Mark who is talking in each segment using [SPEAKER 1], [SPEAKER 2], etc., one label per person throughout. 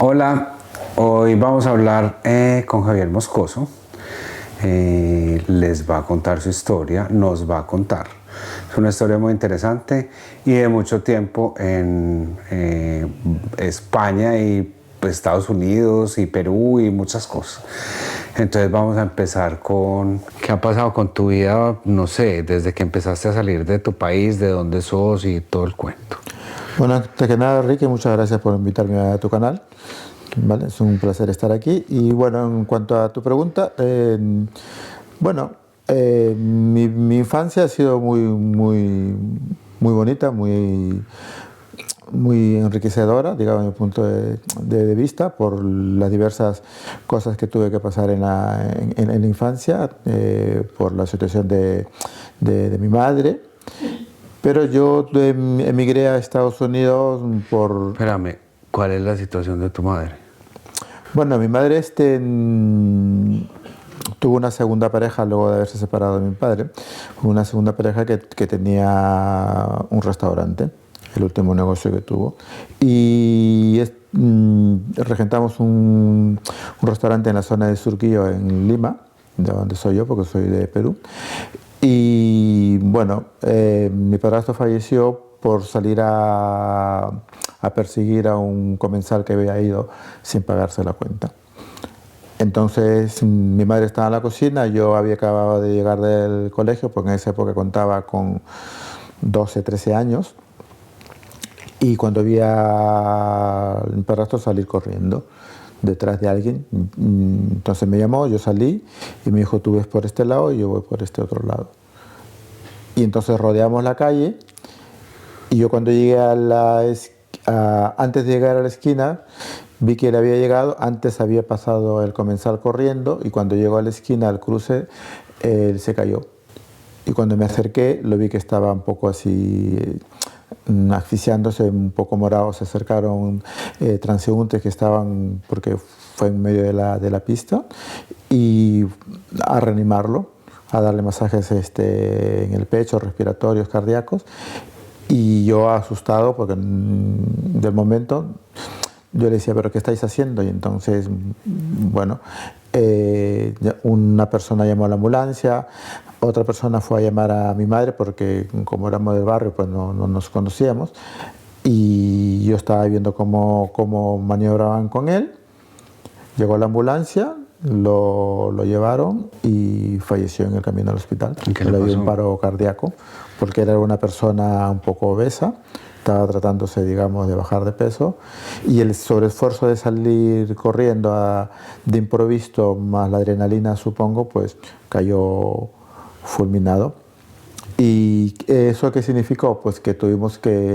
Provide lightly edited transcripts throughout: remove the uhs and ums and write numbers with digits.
[SPEAKER 1] Hola, hoy vamos a hablar con Javier Moscoso. Les va a contar su historia, nos va a contar. Es una historia muy interesante y de mucho tiempo en España y pues, Estados Unidos y Perú y muchas cosas. Entonces vamos a empezar con qué ha pasado con tu vida, no sé, desde que empezaste a salir de tu país, de dónde sos y todo el cuento.
[SPEAKER 2] Bueno, antes que nada, Enrique, muchas gracias por invitarme a tu canal. Vale, es un placer estar aquí. Y bueno, en cuanto a tu pregunta, bueno, mi infancia ha sido muy bonita, muy enriquecedora, digamos, desde mi punto de vista, por las diversas cosas que tuve que pasar en la infancia, por la situación de mi madre. Pero yo emigré a Estados Unidos por...
[SPEAKER 1] Espérame, ¿cuál es la situación de tu madre?
[SPEAKER 2] Bueno, mi madre tuvo una segunda pareja luego de haberse separado de mi padre. Una segunda pareja que tenía un restaurante, el último negocio que tuvo. Y regentamos un restaurante en la zona de Surquillo, en Lima, de donde soy yo, porque soy de Perú. Y bueno, mi padrastro falleció por salir a perseguir a un comensal que había ido sin pagarse la cuenta. Entonces mi madre estaba en la cocina, yo había acabado de llegar del colegio, porque en esa época contaba con 12, 13 años, y cuando vi a mi padrastro salir corriendo detrás de alguien, entonces me llamó, yo salí y me dijo, tú ves por este lado y yo voy por este otro lado. Y entonces rodeamos la calle y yo cuando llegué antes de llegar a la esquina, vi que él había llegado, antes había pasado el comensal corriendo y cuando llegó a la esquina, al cruce, él se cayó. Y cuando me acerqué, lo vi que estaba un poco así asfixiándose, un poco morado. Se acercaron transeúntes que estaban, porque fue en medio de la pista, y a reanimarlo, a darle masajes en el pecho, respiratorios, cardíacos. Y yo asustado, porque del momento yo le decía, ¿pero qué estáis haciendo? Y entonces, bueno, una persona llamó a la ambulancia, otra persona fue a llamar a mi madre, porque como éramos del barrio, pues no nos conocíamos. Y yo estaba viendo cómo maniobraban con él. Llegó la ambulancia, lo llevaron y falleció en el camino al hospital.
[SPEAKER 1] ¿Qué le
[SPEAKER 2] Le dio
[SPEAKER 1] pasó?
[SPEAKER 2] un paro cardíaco, porque era una persona un poco obesa, estaba tratándose, digamos, de bajar de peso, y el sobreesfuerzo de salir corriendo de improviso, más la adrenalina, supongo, pues cayó fulminado. ¿Y eso qué significó? Pues que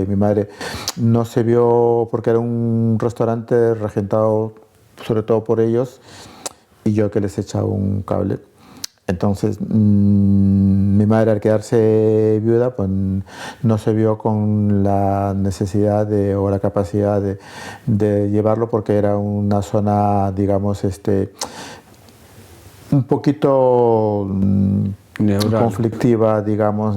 [SPEAKER 2] mi madre no se vio, porque era un restaurante regentado sobre todo por ellos, y yo que les echaba un cable. Entonces, mi madre al quedarse viuda, pues no se vio con la necesidad o la capacidad de llevarlo, porque era una zona, digamos, un poquito
[SPEAKER 1] Neural.
[SPEAKER 2] conflictiva, digamos,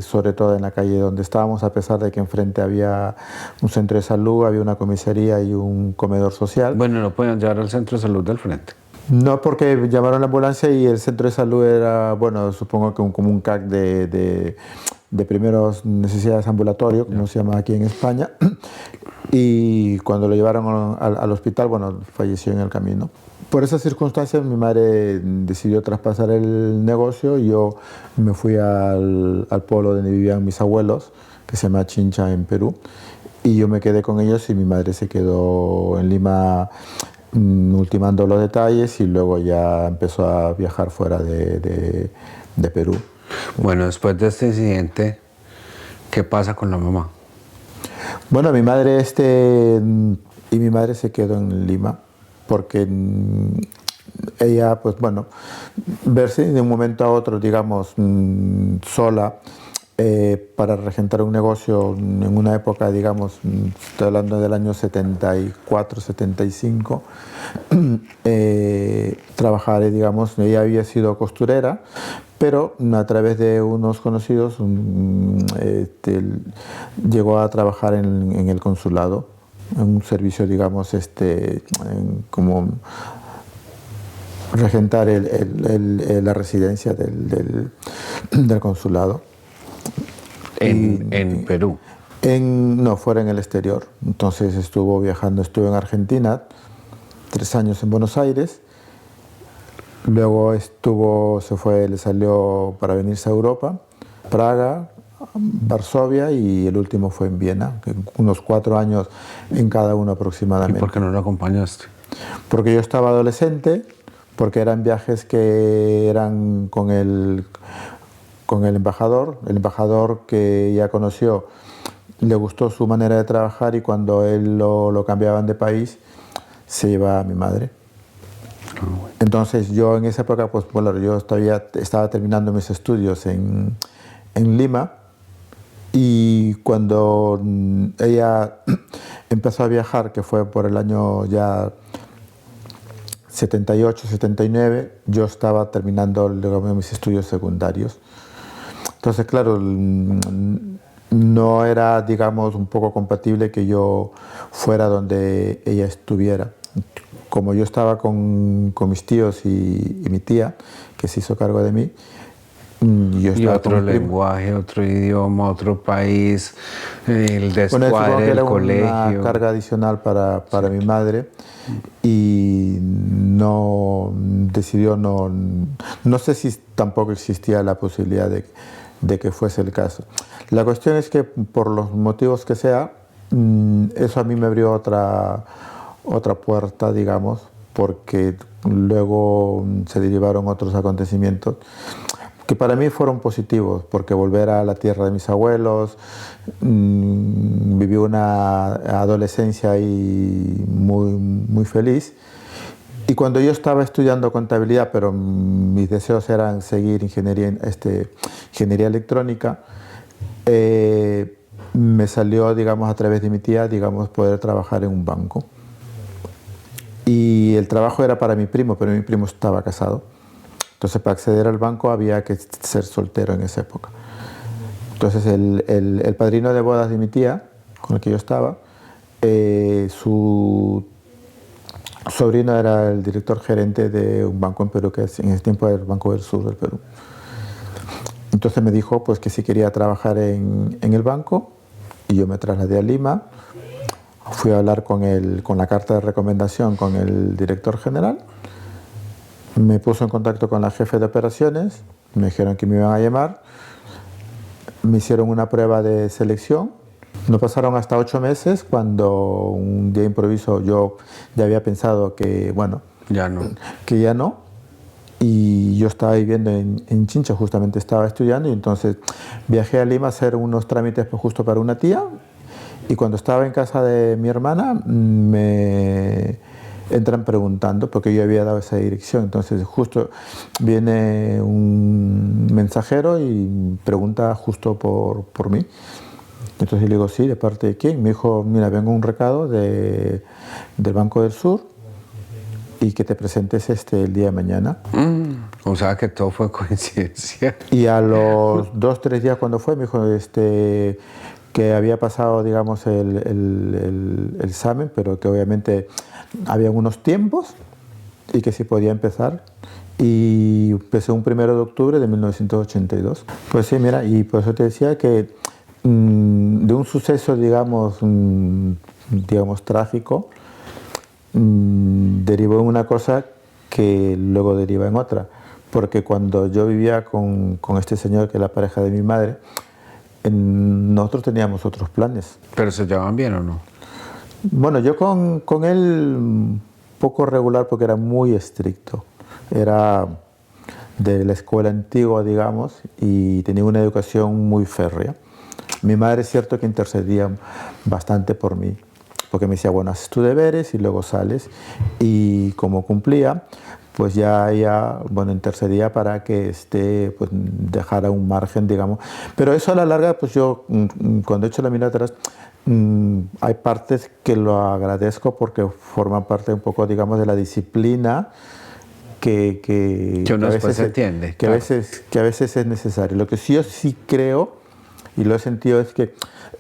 [SPEAKER 2] sobre todo en la calle donde estábamos, a pesar de que enfrente había un centro de salud, había una comisaría y un comedor social.
[SPEAKER 1] Bueno, no podían llevar al centro de salud del frente.
[SPEAKER 2] No, porque llamaron a la ambulancia y el centro de salud era, bueno, supongo que como un CAC de primeros necesidades ambulatorio, como se llama aquí en España. Y cuando lo llevaron al hospital, bueno, falleció en el camino. Por esas circunstancias mi madre decidió traspasar el negocio y yo me fui al pueblo donde vivían mis abuelos, que se llama Chincha, en Perú, y yo me quedé con ellos y mi madre se quedó en Lima ultimando los detalles, y luego ya empezó a viajar fuera de Perú.
[SPEAKER 1] Bueno, después de este incidente, ¿qué pasa con la mamá?
[SPEAKER 2] Bueno, mi madre y mi madre se quedó en Lima porque ella, pues bueno, verse de un momento a otro, digamos, sola, para regentar un negocio en una época, digamos, estoy hablando del año 74, 75, trabajar, digamos, ella había sido costurera, pero a través de unos conocidos llegó a trabajar en el consulado un servicio, digamos, como regentar la residencia del consulado.
[SPEAKER 1] En Perú.
[SPEAKER 2] No, fuera en el exterior. Entonces estuvo viajando, estuve en Argentina, 3 años en Buenos Aires. Luego le salió para venirse a Europa, Praga, Varsovia y el último fue en Viena, unos 4 años en cada uno aproximadamente.
[SPEAKER 1] ¿Y por qué no lo acompañaste?
[SPEAKER 2] Porque yo estaba adolescente, porque eran viajes que eran con el embajador que ya conoció, le gustó su manera de trabajar y cuando él lo cambiaban de país, se llevaba a mi madre. Entonces yo en esa época, pues bueno, yo estaba terminando mis estudios en Lima y cuando ella empezó a viajar, que fue por el año ya 78, 79, yo estaba terminando mis estudios secundarios. Entonces, claro, no era, digamos, un poco compatible que yo fuera donde ella estuviera. Como yo estaba con mis tíos y mi tía, que se hizo cargo de mí, yo estaba
[SPEAKER 1] y otro lenguaje, otro idioma, otro país, el descuadre del colegio.
[SPEAKER 2] Era una carga adicional para mi madre y decidió no sé si tampoco existía la posibilidad de que fuese el caso. La cuestión es que por los motivos que sea, eso a mí me abrió otra puerta, digamos, porque luego se derivaron otros acontecimientos que para mí fueron positivos, porque volver a la tierra de mis abuelos, viví una adolescencia ahí muy, muy feliz. Y cuando yo estaba estudiando contabilidad, pero mis deseos eran seguir ingeniería electrónica, me salió, digamos, a través de mi tía, digamos, poder trabajar en un banco. Y el trabajo era para mi primo, pero mi primo estaba casado. Entonces, para acceder al banco había que ser soltero en esa época. Entonces, el padrino de bodas de mi tía, con el que yo estaba, su sobrino era el director gerente de un banco en Perú, que en ese tiempo era el Banco del Sur del Perú. Entonces me dijo pues, que si quería trabajar en el banco, y yo me trasladé a Lima. Fui a hablar con la carta de recomendación con el director general. Me puso en contacto con la jefe de operaciones, me dijeron que me iban a llamar, me hicieron una prueba de selección. No pasaron hasta 8 meses cuando un día improviso yo ya había pensado que, bueno, que ya no. Y yo estaba viviendo en Chincha, justamente estaba estudiando y entonces viajé a Lima a hacer unos trámites pues, justo para una tía. Y cuando estaba en casa de mi hermana me entran preguntando, porque yo había dado esa dirección, entonces justo viene un mensajero y pregunta justo por mí. Entonces le digo, sí, ¿de parte de quién? Me dijo, mira, vengo un recado del Banco del Sur y que te presentes el día de mañana.
[SPEAKER 1] O sea que todo fue coincidencia.
[SPEAKER 2] Y a los 2, 3 días cuando fue, me dijo que había pasado, digamos, el examen, pero que obviamente había unos tiempos y que sí podía empezar. Y empecé un 1 de octubre de 1982. Pues sí, mira, y por eso te decía que de un suceso, digamos trágico, derivó en una cosa que luego deriva en otra. Porque cuando yo vivía con este señor, que es la pareja de mi madre, nosotros teníamos otros planes.
[SPEAKER 1] ¿Pero se llevaban bien o no?
[SPEAKER 2] Bueno, yo con él poco regular porque era muy estricto. Era de la escuela antigua, digamos, y tenía una educación muy férrea. Mi madre es cierto que intercedía bastante por mí, porque me decía, bueno, haces tus deberes y luego sales. Y como cumplía, pues ya ella, bueno, intercedía para que pues dejara un margen, digamos. Pero eso a la larga, pues yo, cuando he hecho la mirada atrás, hay partes que lo agradezco porque forman parte un poco, digamos, de la disciplina que
[SPEAKER 1] uno
[SPEAKER 2] a
[SPEAKER 1] después
[SPEAKER 2] veces
[SPEAKER 1] entiende.
[SPEAKER 2] Que a veces es necesario. Lo que yo sí creo, y lo he sentido, es que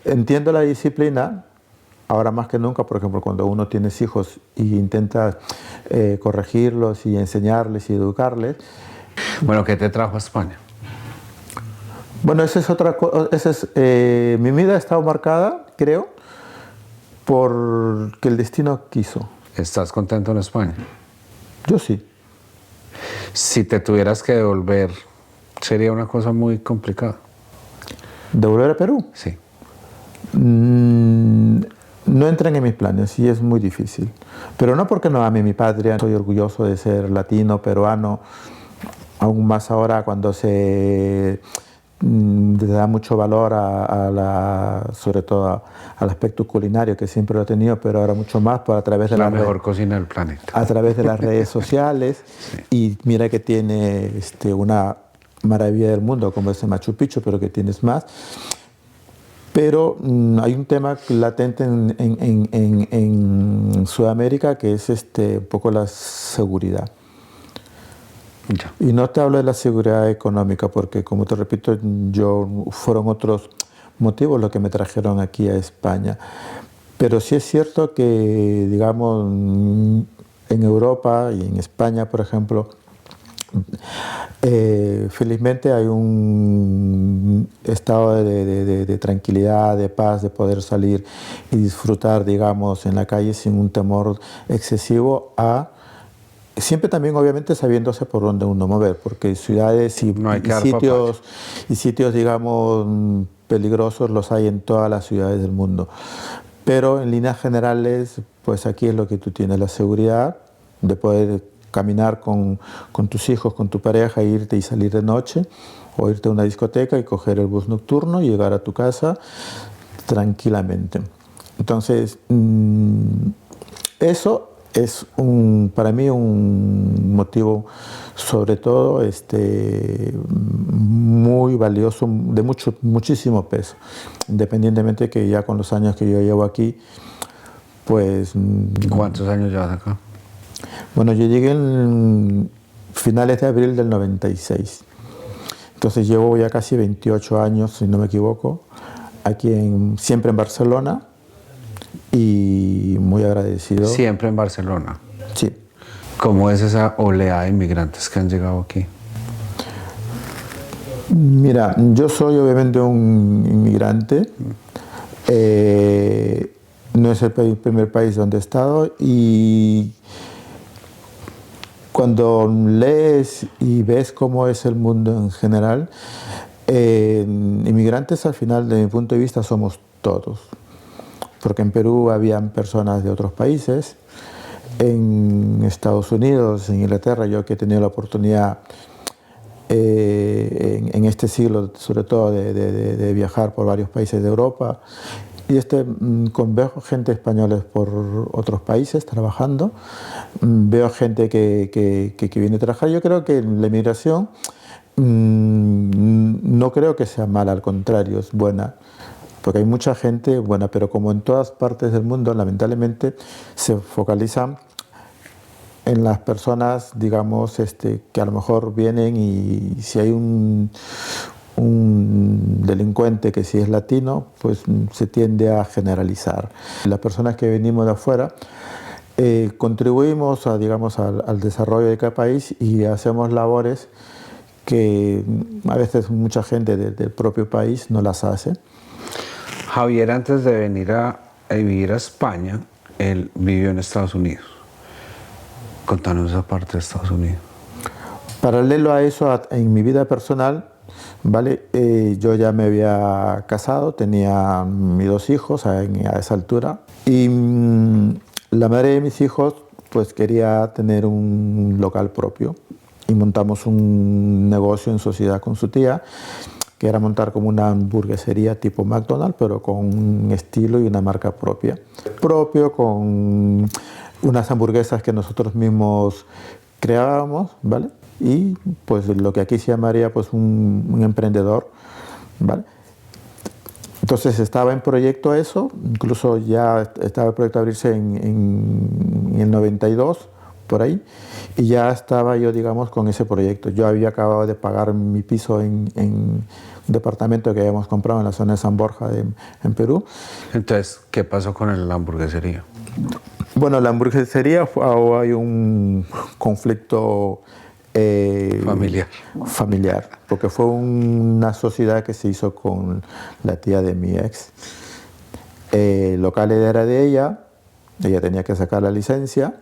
[SPEAKER 2] entiendo la disciplina, ahora más que nunca, por ejemplo, cuando uno tiene hijos y intenta corregirlos y enseñarles y educarles.
[SPEAKER 1] Bueno, ¿qué te trajo a España?
[SPEAKER 2] Bueno, esa es otra cosa. Mi vida ha estado marcada, creo, porque el destino quiso.
[SPEAKER 1] ¿Estás contento en España?
[SPEAKER 2] Yo sí.
[SPEAKER 1] Si te tuvieras que devolver, sería una cosa muy complicada.
[SPEAKER 2] ¿Devolver a Perú?
[SPEAKER 1] Sí.
[SPEAKER 2] No entran en mis planes y es muy difícil. Pero no porque no ame mi patria, soy orgulloso de ser latino, peruano, aún más ahora cuando se da mucho valor sobre todo al aspecto culinario, que siempre lo he tenido, pero ahora mucho más a través de
[SPEAKER 1] la mejor cocina del planeta.
[SPEAKER 2] A través de las redes sociales. Sí. Y mira que tiene una maravilla del mundo como es el Machu Picchu, pero que tienes más. Pero hay un tema latente en Sudamérica que es un poco la seguridad.
[SPEAKER 1] Ya.
[SPEAKER 2] Y no te hablo de la seguridad económica porque, como te repito, fueron otros motivos los que me trajeron aquí a España. Pero sí es cierto que, digamos, en Europa y en España, por ejemplo, felizmente hay un estado de tranquilidad, de paz, de poder salir y disfrutar, digamos, en la calle sin un temor excesivo siempre también obviamente sabiéndose por dónde uno mover, porque ciudades y sitios, digamos, peligrosos los hay en todas las ciudades del mundo. Pero en líneas generales, pues aquí es lo que tú tienes, la seguridad de poder caminar con tus hijos, con tu pareja, irte y salir de noche, o irte a una discoteca y coger el bus nocturno y llegar a tu casa tranquilamente. Entonces, eso es para mí un motivo sobre todo muy valioso, de muchísimo peso, independientemente que ya con los años que yo llevo aquí, pues...
[SPEAKER 1] ¿Cuántos años llevas acá?
[SPEAKER 2] Bueno, yo llegué en finales de abril del 96, entonces llevo ya casi 28 años, si no me equivoco, aquí siempre en Barcelona. Y muy agradecido.
[SPEAKER 1] ¿Siempre en Barcelona?
[SPEAKER 2] Sí.
[SPEAKER 1] ¿Cómo es esa oleada de inmigrantes que han llegado aquí?
[SPEAKER 2] Mira, yo soy obviamente un inmigrante. No es el primer país donde he estado y cuando lees y ves cómo es el mundo en general, inmigrantes al final, de mi punto de vista, somos todos. Porque en Perú habían personas de otros países, en Estados Unidos, en Inglaterra, yo que he tenido la oportunidad en este siglo, sobre todo, de viajar por varios países de Europa, y veo gente española por otros países trabajando, veo gente que viene a trabajar. Yo creo que la inmigración no creo que sea mala, al contrario, es buena. Porque hay mucha gente buena, pero como en todas partes del mundo, lamentablemente se focalizan en las personas, digamos, que a lo mejor vienen y si hay un delincuente que si es latino, pues se tiende a generalizar. Las personas que venimos de afuera contribuimos digamos, al desarrollo de cada país y hacemos labores que a veces mucha gente del propio país no las hace.
[SPEAKER 1] Javier, antes de venir a vivir a España, él vivió en Estados Unidos. Contanos esa parte de Estados Unidos.
[SPEAKER 2] Paralelo a eso, en mi vida personal, ¿vale? Yo ya me había casado, tenía mis 2 hijos a esa altura y la madre de mis hijos pues quería tener un local propio y montamos un negocio en sociedad con su tía, que era montar como una hamburguesería tipo McDonald's, pero con un estilo y una marca propia. Propio, con unas hamburguesas que nosotros mismos creábamos, ¿vale? Y pues lo que aquí se llamaría pues un emprendedor, ¿vale? Entonces estaba en proyecto eso, incluso ya estaba el proyecto de abrirse en el 92, por ahí, y ya estaba yo, digamos, con ese proyecto. Yo había acabado de pagar mi piso en un departamento que habíamos comprado en la zona de San Borja en Perú.
[SPEAKER 1] Entonces, ¿qué pasó con la hamburguesería?
[SPEAKER 2] Bueno, la hamburguesería hay un conflicto familiar, porque fue una sociedad que se hizo con la tía de mi ex. El local era de ella tenía que sacar la licencia,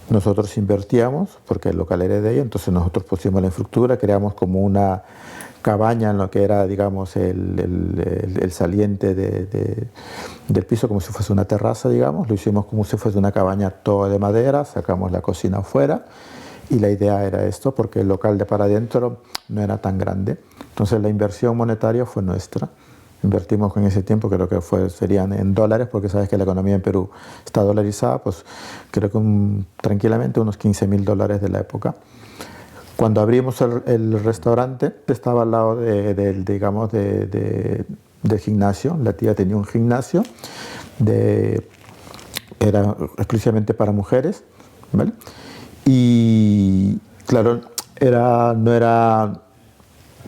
[SPEAKER 2] nosotros invertíamos porque el local era de ella, entonces nosotros pusimos la infraestructura, creamos como una cabaña en lo que era, digamos, el saliente del piso, como si fuese una terraza, digamos. Lo hicimos como si fuese una cabaña toda de madera, sacamos la cocina afuera y la idea era esto, porque el local de para adentro no era tan grande. Entonces la inversión monetaria fue nuestra. Invertimos en ese tiempo, creo que serían en dólares, porque sabes que la economía en Perú está dolarizada, pues creo que tranquilamente unos $15.000 de la época. Cuando abrimos el restaurante, estaba al lado del gimnasio. La tía tenía un gimnasio, era exclusivamente para mujeres, ¿vale? Y claro, no era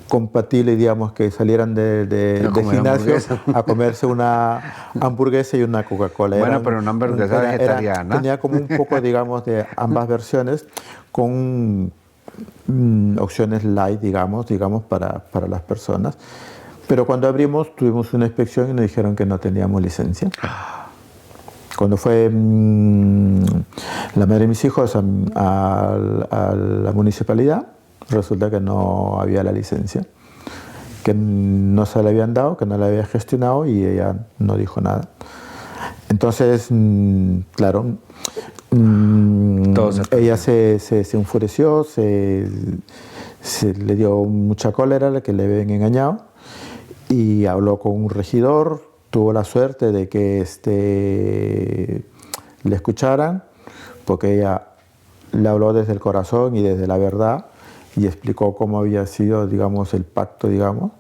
[SPEAKER 2] compatible, digamos, que salieran del gimnasio a comerse una hamburguesa y una Coca-Cola.
[SPEAKER 1] Bueno, pero una hamburguesa vegetariana.
[SPEAKER 2] Tenía como un poco, digamos, de ambas versiones, con opciones light, digamos para las personas. Pero cuando abrimos tuvimos una inspección y nos dijeron que no teníamos licencia. Cuando fue la madre de mis hijos a la municipalidad, resulta que no había la licencia, que no se le habían dado, que no la había gestionado, y ella no dijo nada. Entonces, claro, ella se enfureció, se le dio mucha cólera, que le habían engañado, y habló con un regidor. Tuvo la suerte de que le escucharan, porque ella le habló desde el corazón y desde la verdad, y explicó cómo había sido, digamos, el pacto, digamos,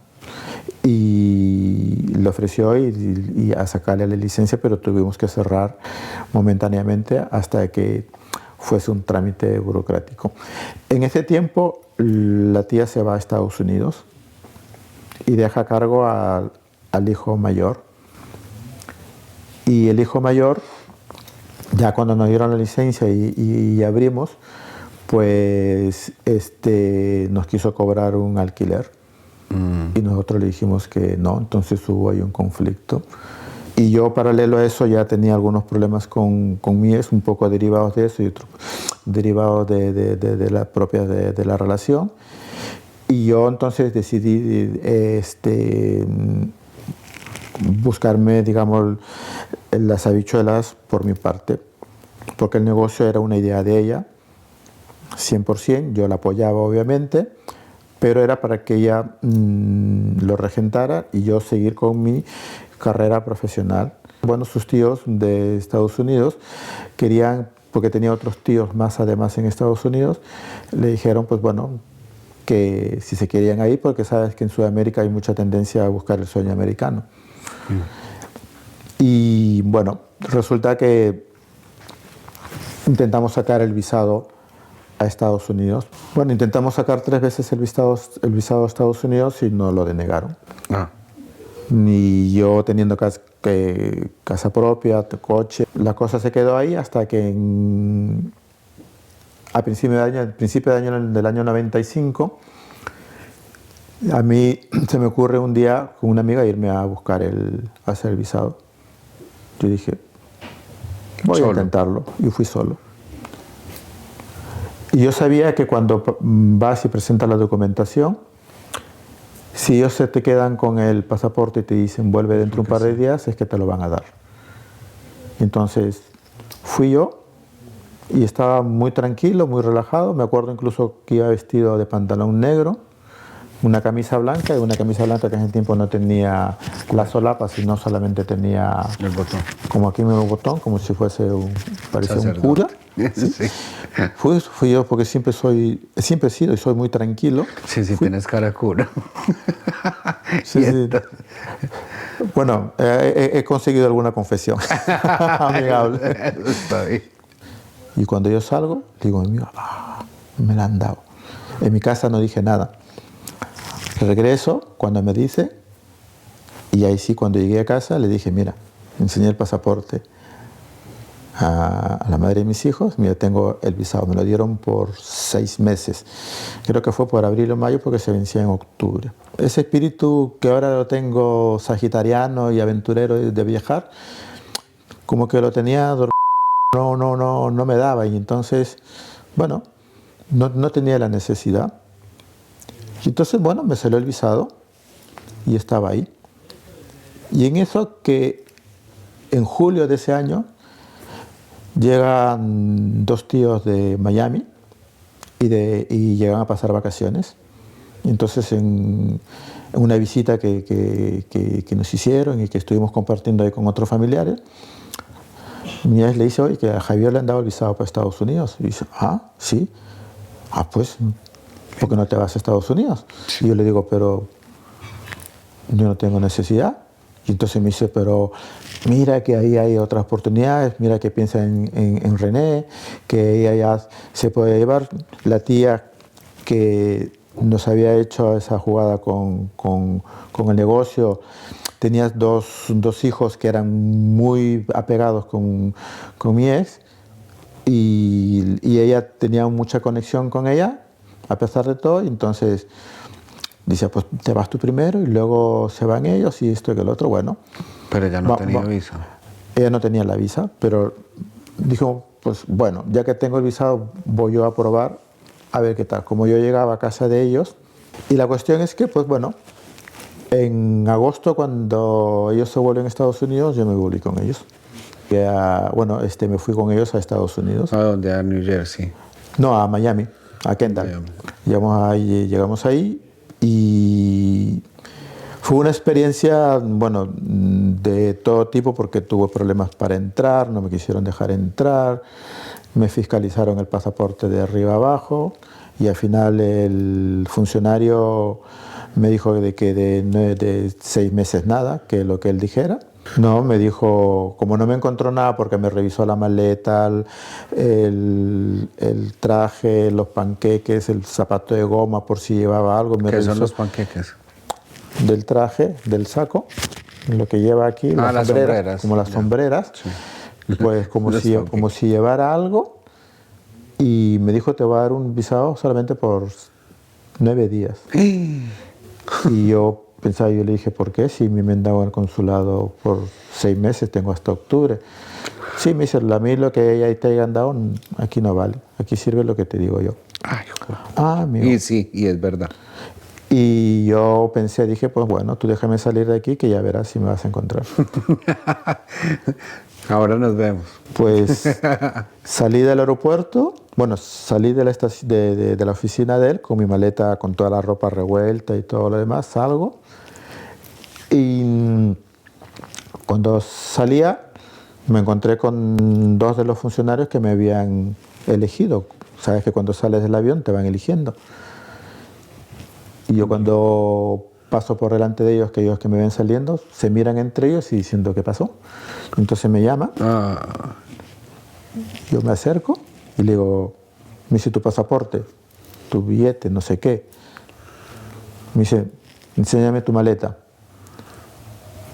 [SPEAKER 2] y le ofreció y a sacarle la licencia, pero tuvimos que cerrar momentáneamente hasta que fuese un trámite burocrático. En ese tiempo la tía se va a Estados Unidos y deja a cargo al hijo mayor, y el hijo mayor, ya cuando nos dieron la licencia y abrimos, pues nos quiso cobrar un alquiler. Y nosotros le dijimos que no, entonces hubo ahí un conflicto. Y yo, paralelo a eso, ya tenía algunos problemas con mi ex, un poco derivados de eso y otros derivados de la propia de la relación. Y yo entonces decidí buscarme, digamos, las habichuelas por mi parte, porque el negocio era una idea de ella, 100%, yo la apoyaba obviamente, pero era para que ella lo regentara y yo seguir con mi carrera profesional. Bueno, sus tíos de Estados Unidos querían, porque tenía otros tíos más además en Estados Unidos, le dijeron, pues bueno, que si se querían ir, porque sabes que en Sudamérica hay mucha tendencia a buscar el sueño americano. Y bueno, resulta que intentamos sacar el visado a Estados Unidos. Bueno, intentamos sacar 3 veces el visado a Estados Unidos y no lo denegaron. Ni yo teniendo casa propia, coche. La cosa se quedó ahí hasta que a principio del año 95, a mí se me ocurre un día con una amiga irme a buscar hacer el visado. Yo dije, voy a intentarlo, y fui solo. Y yo sabía que cuando vas y presentas la documentación, si ellos se te quedan con el pasaporte y te dicen vuelve dentro de un par de días, es que te lo van a dar. Entonces fui yo y estaba muy tranquilo, muy relajado. Me acuerdo incluso que iba vestido de pantalón negro, una camisa blanca, y una camisa blanca que en ese tiempo no tenía la solapa, sino solamente tenía
[SPEAKER 1] el botón.
[SPEAKER 2] Como aquí mismo botón, como si fuese parecía un cura.
[SPEAKER 1] Sí.
[SPEAKER 2] Fui yo, porque siempre he sido y soy muy tranquilo.
[SPEAKER 1] Sí, tienes cara cura.
[SPEAKER 2] Sí. Bueno, he conseguido alguna confesión amigable.
[SPEAKER 1] Está bien.
[SPEAKER 2] Y cuando yo salgo, digo, mío, me la han dado. En mi casa no dije nada. Regreso cuando me dice, y ahí sí, cuando llegué a casa, le dije, mira, enseñé el pasaporte a la madre de mis hijos, mira, tengo el visado, me lo dieron por 6 meses. Creo que fue por abril o mayo porque se vencía en octubre. Ese espíritu que ahora lo tengo sagitariano y aventurero de viajar, como que lo tenía, no me daba, y entonces, bueno, no tenía la necesidad. Y entonces, bueno, me salió el visado y estaba ahí. Y en eso que en julio de ese año llegan 2 tíos de Miami y llegan a pasar vacaciones. Entonces en una visita que nos hicieron y que estuvimos compartiendo ahí con otros familiares, mi ex le dice, oye, que a Javier le han dado el visado para Estados Unidos. Y dice, sí. Pues, ¿por qué no te vas a Estados Unidos? Y yo le digo, pero yo no tengo necesidad. Y entonces me dice, pero mira que ahí hay otras oportunidades, mira que piensa en René, que ella ya se puede llevar. La tía que nos había hecho esa jugada con el negocio, tenía dos hijos que eran muy apegados con mi ex, y ella tenía mucha conexión con ella, a pesar de todo, y entonces dice, pues te vas tú primero y luego se van ellos y esto y que el otro, bueno.
[SPEAKER 1] Pero ella no tenía visa.
[SPEAKER 2] Ella no tenía la visa, pero dijo, pues bueno, ya que tengo el visado, voy yo a probar a ver qué tal. Como yo llegaba a casa de ellos, y la cuestión es que, pues bueno, en agosto, cuando ellos se vuelven a Estados Unidos, yo me volví con ellos. Me fui con ellos a Estados Unidos.
[SPEAKER 1] ¿A dónde? ¿A New Jersey?
[SPEAKER 2] No, a Miami, a Kendall. Llegamos ahí y fue una experiencia, bueno, de todo tipo, porque tuve problemas para entrar, no me quisieron dejar entrar, me fiscalizaron el pasaporte de arriba abajo y al final el funcionario me dijo que de 6 meses nada, que lo que él dijera. No, me dijo, como no me encontró nada porque me revisó la maleta, el traje, los panqueques, el zapato de goma por si llevaba algo.
[SPEAKER 1] ¿Qué son los panqueques?
[SPEAKER 2] Del traje, del saco, lo que lleva aquí, las sombreras, como las sombreras, sí. Pues como si llevara algo, y me dijo, te va a dar un visado solamente por 9 días. Y yo pensaba, yo le dije, ¿por qué? Si me han dado al consulado por 6 meses, tengo hasta octubre. Sí, me dice, a mí lo que ahí te hayan dado, aquí no vale, aquí sirve lo que te digo yo.
[SPEAKER 1] Y sí, y es verdad.
[SPEAKER 2] Y yo dije, pues bueno, tú déjame salir de aquí que ya verás si me vas a encontrar.
[SPEAKER 1] Ahora nos vemos.
[SPEAKER 2] Pues salí del aeropuerto, salí de la oficina de él con mi maleta, con toda la ropa revuelta y todo lo demás, salgo. Y cuando salía, me encontré con 2 de los funcionarios que me habían elegido. Sabes que cuando sales del avión te van eligiendo. Y yo cuando paso por delante de ellos, que ellos que me ven saliendo, se miran entre ellos y diciendo, ¿qué pasó? Entonces me llama, yo me acerco y le digo, me dice, tu pasaporte, tu billete, no sé qué. Me dice, enséñame tu maleta.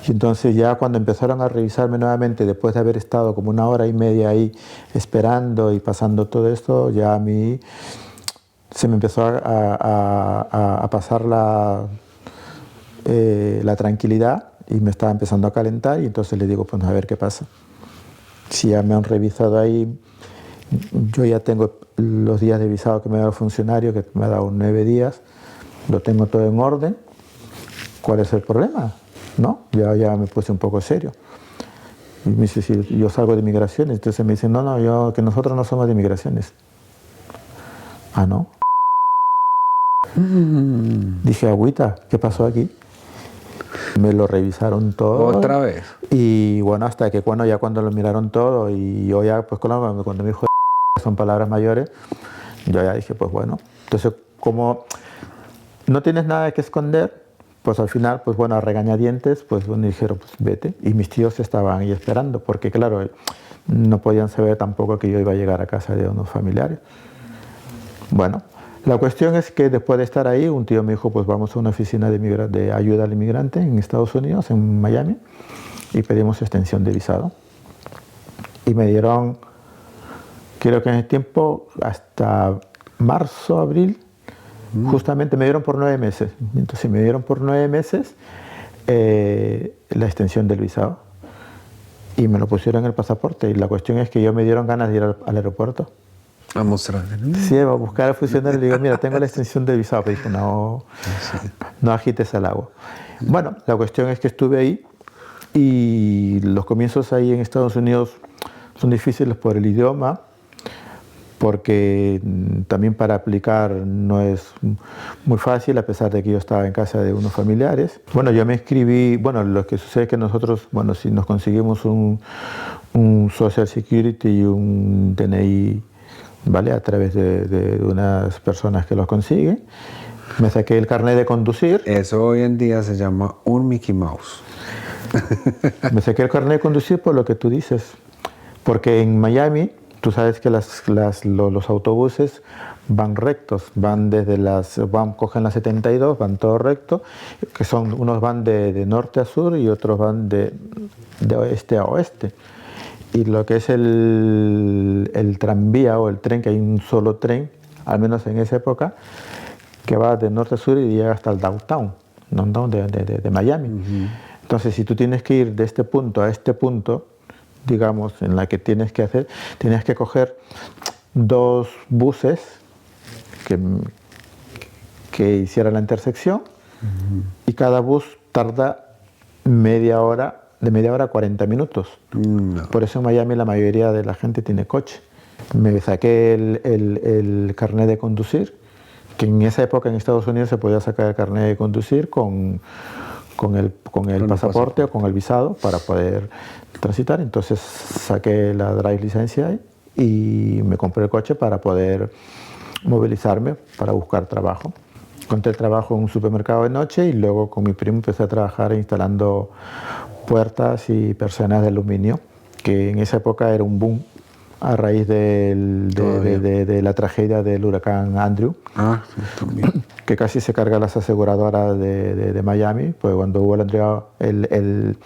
[SPEAKER 2] Y entonces ya cuando empezaron a revisarme nuevamente, después de haber estado como 1 hora y media ahí esperando y pasando todo esto, ya a mí se me empezó a pasar la tranquilidad y me estaba empezando a calentar, y entonces le digo, pues a ver qué pasa. Si ya me han revisado ahí, yo ya tengo los días de visado que me ha dado el funcionario, que me ha dado 9 días, lo tengo todo en orden, ¿cuál es el problema? ¿No? Ya me puse un poco serio. Y me dice, si yo salgo de migraciones, entonces me dice, no, que nosotros no somos de migraciones. ¿No? Dije, agüita, ¿qué pasó aquí? Me lo revisaron todo.
[SPEAKER 1] ¿Otra vez?
[SPEAKER 2] Y bueno, hasta que cuando lo miraron todo, y yo ya, pues cuando me dijo son palabras mayores, yo ya dije, pues bueno. Entonces, como no tienes nada que esconder, pues al final, pues bueno, a regañadientes, pues bueno, dijeron, pues vete. Y mis tíos estaban ahí esperando, porque claro, no podían saber tampoco que yo iba a llegar a casa de unos familiares. Bueno, la cuestión es que después de estar ahí, un tío me dijo, pues vamos a una oficina de ayuda al inmigrante en Estados Unidos, en Miami, y pedimos extensión de visado. Y me dieron, creo que en el tiempo, hasta marzo, abril, justamente me dieron por 9 meses. Entonces, si me dieron por 9 meses la extensión del visado. Y me lo pusieron en el pasaporte. Y la cuestión es que yo me dieron ganas de ir al aeropuerto.
[SPEAKER 1] A mostrarle.
[SPEAKER 2] Sí, a buscar al funcionario y le digo, mira, tengo la extensión del visado. Pero dijo, no, no agites al agua. Bueno, la cuestión es que estuve ahí y los comienzos ahí en Estados Unidos son difíciles por el idioma, porque también para aplicar no es muy fácil, a pesar de que yo estaba en casa de unos familiares. Bueno, yo me inscribí, bueno, lo que sucede es que nosotros, bueno, si nos conseguimos un Social Security y un DNI, ¿vale? A través de unas personas que los consiguen, me saqué el carnet de conducir.
[SPEAKER 1] Eso hoy en día se llama un Mickey Mouse.
[SPEAKER 2] Me saqué el carnet de conducir por lo que tú dices, porque en Miami tú sabes que los autobuses van rectos, cogen la 72, van todo recto, que son, unos van de norte a sur y otros van de oeste a oeste. Y lo que es el tranvía o el tren, que hay un solo tren, al menos en esa época, que va de norte a sur y llega hasta el downtown de Miami. Entonces, si tú tienes que ir de este punto a este punto, digamos, en la que tienes que coger 2 buses que hicieran la intersección, y cada bus tarda de media hora a 40 minutos.
[SPEAKER 1] No.
[SPEAKER 2] Por eso en Miami la mayoría de la gente tiene coche. Me saqué el carnet de conducir, que en esa época en Estados Unidos se podía sacar el carnet de conducir con el pasaporte o con el visado para poder transitar. Entonces saqué la drive licencia y me compré el coche para poder movilizarme para buscar trabajo. Encontré trabajo en un supermercado de noche y luego con mi primo empecé a trabajar instalando puertas y persianas de aluminio, que en esa época era un boom a raíz de la tragedia del huracán Andrew.
[SPEAKER 1] Ah, sí, también.
[SPEAKER 2] Que casi se carga las aseguradoras de Miami, pues cuando hubo el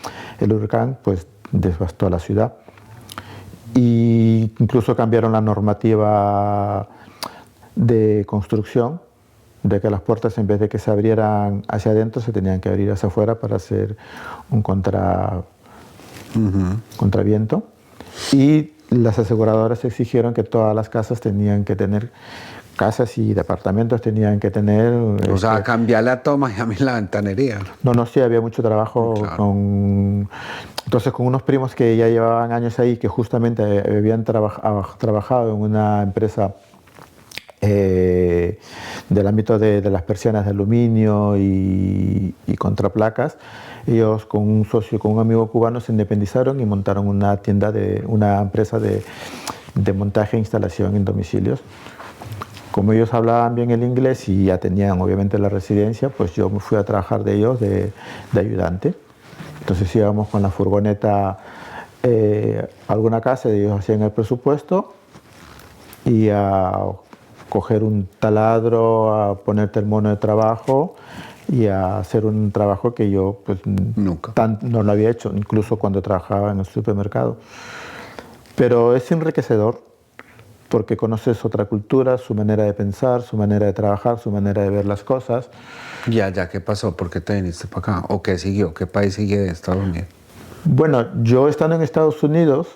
[SPEAKER 2] huracán, pues devastó la ciudad. Y incluso cambiaron la normativa de construcción, de que las puertas, en vez de que se abrieran hacia adentro, se tenían que abrir hacia afuera para hacer un contraviento. Y las aseguradoras exigieron que todas las casas tenían que tener, casas y departamentos tenían que tener...
[SPEAKER 1] O sea, cambiarle a todo Miami la ventanería.
[SPEAKER 2] No, sí, había mucho trabajo.
[SPEAKER 1] Claro.
[SPEAKER 2] Entonces, con unos primos que ya llevaban años ahí, que justamente habían trabajado en una empresa del ámbito de las persianas de aluminio y contraplacas, ellos con un socio, con un amigo cubano, se independizaron y montaron una empresa de montaje e instalación en domicilios. Como ellos hablaban bien el inglés y ya tenían obviamente la residencia, pues yo me fui a trabajar de ellos de ayudante. Entonces íbamos con la furgoneta a alguna casa, ellos hacían el presupuesto y a coger un taladro, a ponerte el mono de trabajo y a hacer un trabajo que yo pues
[SPEAKER 1] Nunca.
[SPEAKER 2] No lo había hecho, incluso cuando trabajaba en el supermercado. Pero es enriquecedor porque conoces otra cultura, su manera de pensar, su manera de trabajar, su manera de ver las cosas.
[SPEAKER 1] Ya, ¿qué pasó? ¿Por qué te viniste para acá? ¿O qué siguió? ¿Qué país sigue de Estados Unidos?
[SPEAKER 2] Bueno, yo estando en Estados Unidos,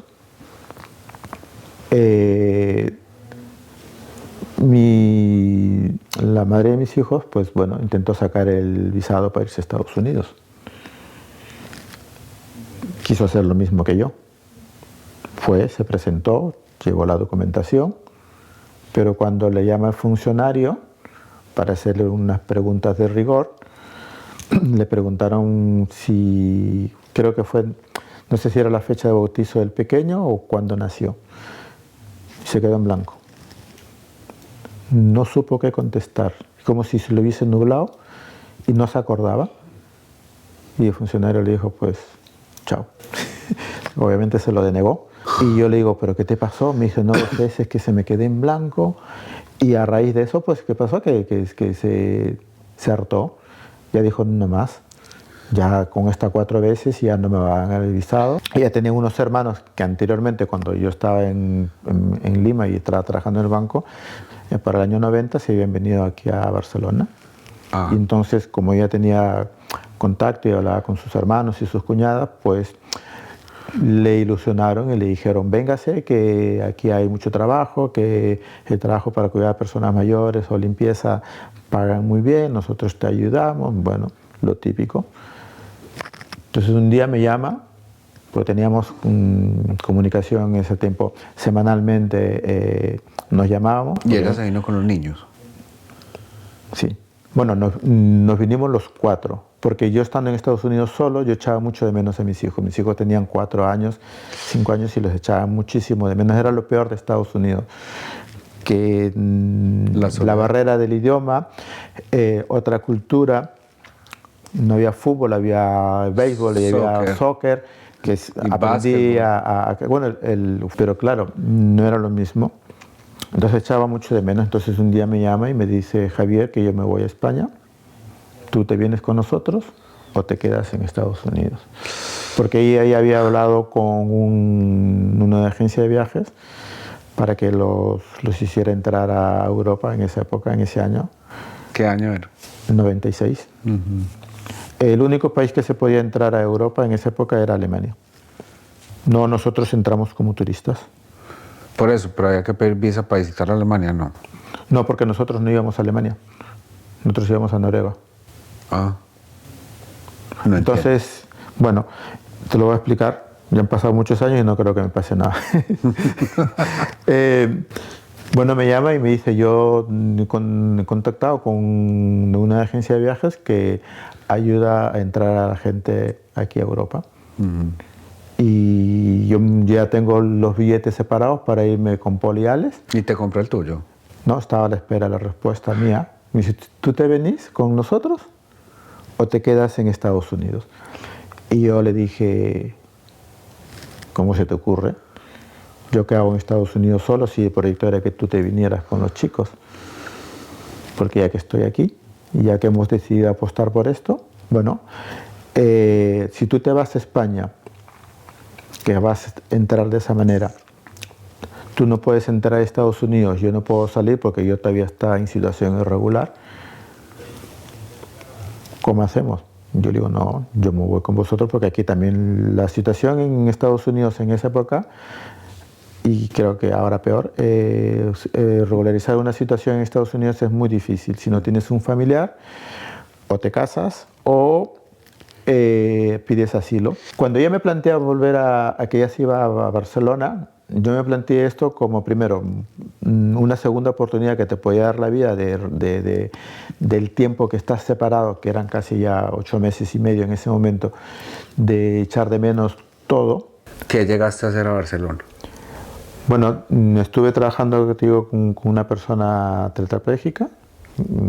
[SPEAKER 2] la madre de mis hijos, pues bueno, intentó sacar el visado para irse a Estados Unidos. Quiso hacer lo mismo que yo. Se presentó, llevó la documentación, pero cuando le llama al funcionario para hacerle unas preguntas de rigor, le preguntaron si, creo que fue, no sé si era la fecha de bautizo del pequeño o cuándo nació. Y se quedó en blanco. No supo qué contestar, como si se lo hubiese nublado y no se acordaba. Y el funcionario le dijo, pues, chao. Obviamente se lo denegó. Y yo le digo, ¿pero qué te pasó? Me dice, no lo sé, es que se me quedé en blanco. Y a raíz de eso, pues, ¿qué pasó? Que se hartó. Ya dijo, no más. Ya con esta 4 veces ya no me van a haber visado. Ella tenía unos hermanos que anteriormente, cuando yo estaba en Lima y estaba trabajando en el banco, para el año 90 se habían venido aquí a Barcelona.
[SPEAKER 1] Ah.
[SPEAKER 2] Y entonces, como ella tenía contacto y hablaba con sus hermanos y sus cuñadas, pues le ilusionaron y le dijeron, véngase, que aquí hay mucho trabajo, que el trabajo para cuidar a personas mayores o limpieza pagan muy bien, nosotros te ayudamos, bueno, lo típico. Entonces un día me llama, pues teníamos comunicación en ese tiempo, semanalmente nos llamábamos.
[SPEAKER 1] ¿Y ella se vino con los niños?
[SPEAKER 2] Sí. Bueno, nos vinimos los 4, porque yo estando en Estados Unidos solo, yo echaba mucho de menos a mis hijos. Mis hijos tenían 4 años, 5 años y los echaba muchísimo de menos. Era lo peor de Estados Unidos, que la barrera del idioma, otra cultura, no había fútbol, había béisbol, había soccer, que aprendí bueno, pero claro, no era lo mismo. Entonces echaba mucho de menos. Entonces un día me llama y me dice, Javier, que yo me voy a España, ¿tú te vienes con nosotros o te quedas en Estados Unidos? Porque ella había hablado con una agencia de viajes para que los hiciera entrar a Europa en esa época, en ese año.
[SPEAKER 1] ¿Qué año era?
[SPEAKER 2] El 96. El único país que se podía entrar a Europa en esa época era Alemania. No, nosotros entramos como turistas.
[SPEAKER 1] Por eso, pero había que pedir visa para visitar Alemania, ¿no?
[SPEAKER 2] No, porque nosotros no íbamos a Alemania. Nosotros íbamos a Noruega.
[SPEAKER 1] Ah. No
[SPEAKER 2] entonces, bueno, te lo voy a explicar. Ya han pasado muchos años y no creo que me pase nada. Bueno, me llama y me dice, yo he contactado con una agencia de viajes que ayuda a entrar a la gente aquí a Europa. Y yo ya tengo los billetes separados para irme con Poliales.
[SPEAKER 1] ¿Y te compré el tuyo?
[SPEAKER 2] No, estaba a la espera de la respuesta mía. Me dice, ¿tú te venís con nosotros o te quedas en Estados Unidos? Y yo le dije, ¿cómo se te ocurre? Yo qué hago en Estados Unidos solo si el proyecto era que tú te vinieras con los chicos. Porque ya que estoy aquí y ya que hemos decidido apostar por esto, bueno, si tú te vas a España, que vas a entrar de esa manera, tú no puedes entrar a Estados Unidos, yo no puedo salir porque yo todavía estoy en situación irregular. ¿Cómo hacemos? Yo le digo, no, yo me voy con vosotros porque aquí también la situación en Estados Unidos en esa época, y creo que ahora peor, regularizar una situación en Estados Unidos es muy difícil. Si no tienes un familiar, o te casas o pides asilo. Cuando ella me plantea volver a que ella se iba a Barcelona, yo me planteé esto como, primero, una segunda oportunidad que te podía dar la vida del tiempo que estás separado, que eran casi ya 8 meses y medio en ese momento, de echar de menos todo.
[SPEAKER 1] ¿Qué llegaste a hacer a Barcelona?
[SPEAKER 2] Bueno, estuve trabajando, te digo, con una persona tetrapléjica.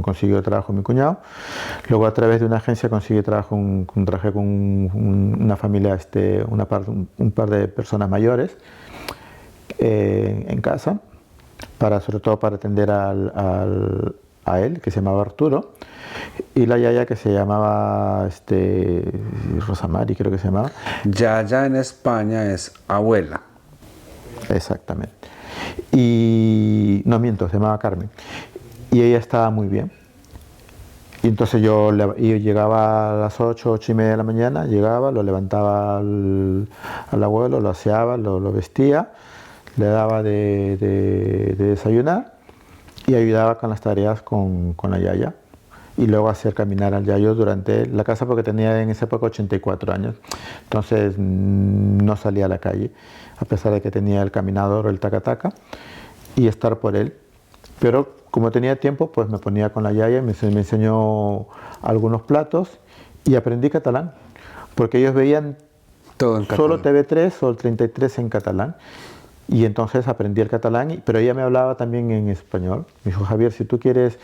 [SPEAKER 2] Consiguió trabajo mi cuñado. Luego a través de una agencia conseguí trabajo, trabajé con una familia, un par de personas mayores en casa, sobre todo para atender a él, que se llamaba Arturo, y la yaya que se llamaba Rosamari, creo que se llamaba.
[SPEAKER 1] Yaya en España es abuela.
[SPEAKER 2] Exactamente. Y no miento, se llamaba Carmen. Y ella estaba muy bien. Y entonces yo llegaba a las 8, 8 y media de la mañana, llegaba, lo levantaba al abuelo, lo aseaba, lo vestía, le daba de desayunar y ayudaba con las tareas con la yaya. Y luego hacer caminar al yayo durante la casa, porque tenía en esa época 84 años. Entonces no salía a la calle, a pesar de que tenía el caminador o el taca-taca, y estar por él. Pero como tenía tiempo, pues me ponía con la yaya, me enseñó algunos platos y aprendí catalán, porque ellos veían
[SPEAKER 1] todo en
[SPEAKER 2] solo
[SPEAKER 1] catalán.
[SPEAKER 2] TV3 o el 33 en catalán. Y entonces aprendí el catalán, pero ella me hablaba también en español. Me dijo, Javier, si tú quieres,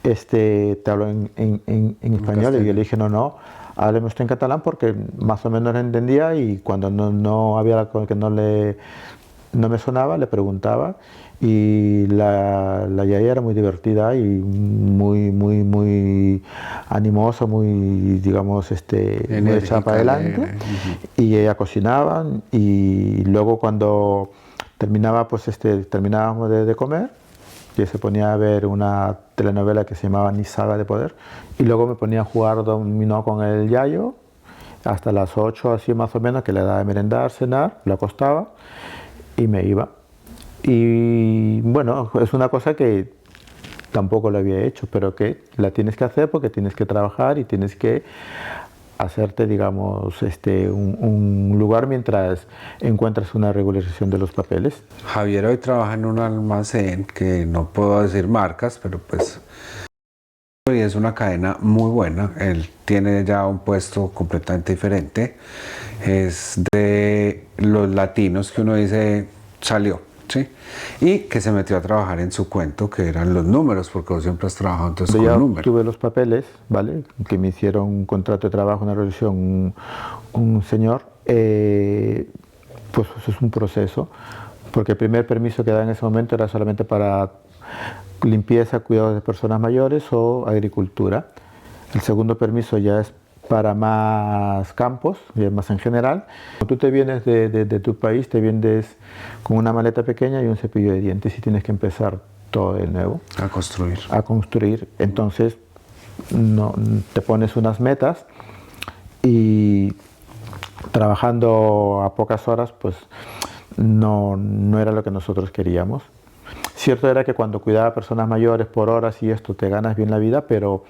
[SPEAKER 2] te hablo en español. Y yo le dije, no, hábleme usted en catalán, porque más o menos lo entendía, y cuando no había que no le no me sonaba, le preguntaba y la yaya era muy divertida y muy animosa, muy, digamos, muy echada para adelante. Y ella cocinaba y luego cuando terminaba, pues, terminábamos de comer, que se ponía a ver una telenovela que se llamaba Ni Saga de Poder y luego me ponía a jugar dominó con el yayo hasta las 8 así más o menos, que le daba de merendar, cenar, lo acostaba y me iba. Y bueno, es una cosa que tampoco lo había hecho, pero que la tienes que hacer porque tienes que trabajar y tienes que hacerte, digamos, un lugar mientras encuentras una regularización de los papeles.
[SPEAKER 1] Javier hoy trabaja en un almacén que no puedo decir marcas, pero pues y es una cadena muy buena. Él tiene ya un puesto completamente diferente. Es de los latinos que uno dice salió, ¿sí? Y que se metió a trabajar en su cuento, que eran los números, porque vos siempre has trabajado entonces
[SPEAKER 2] Yo
[SPEAKER 1] con
[SPEAKER 2] ya
[SPEAKER 1] números.
[SPEAKER 2] tuve los papeles, ¿vale? Que me hicieron un contrato de trabajo, una revisión, un señor. Pues eso es un proceso, porque el primer permiso que da en ese momento era solamente para limpieza, cuidados de personas mayores o agricultura. El segundo permiso ya es para más campos, ya más en general. Cuando tú te vienes de tu país, te vienes con una maleta pequeña y un cepillo de dientes y tienes que empezar todo de nuevo.
[SPEAKER 1] A construir.
[SPEAKER 2] A construir. Entonces, no, te pones unas metas y trabajando a pocas horas, pues no era lo que nosotros queríamos. Cierto era que cuando cuidaba a personas mayores por horas y esto te ganas bien la vida, pero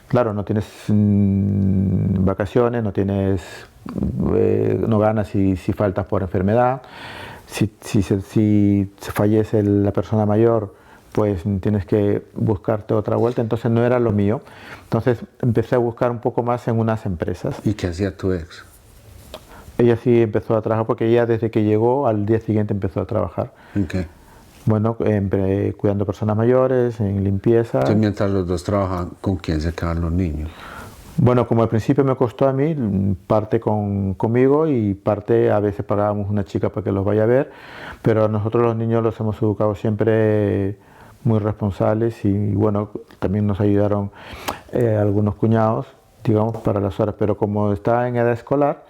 [SPEAKER 2] claro, no tienes vacaciones, no tienes, no ganas si faltas por enfermedad, si fallece la persona mayor, pues tienes que buscarte otra vuelta, entonces no era lo mío. Entonces empecé a buscar un poco más en unas empresas.
[SPEAKER 1] ¿Y qué hacía tu ex?
[SPEAKER 2] Ella sí empezó a trabajar porque ella desde que llegó al día siguiente empezó a trabajar.
[SPEAKER 1] ¿En qué?
[SPEAKER 2] Bueno, cuidando personas mayores, en limpieza.
[SPEAKER 1] Entonces, mientras los dos trabajaban, ¿con quién se quedaban los niños?
[SPEAKER 2] Bueno, como al principio me costó a mí, parte conmigo y parte a veces pagábamos una chica para que los vaya a ver, pero nosotros los niños los hemos educado siempre muy responsables y bueno, también nos ayudaron algunos cuñados, digamos, para las horas, pero como estaba en edad escolar,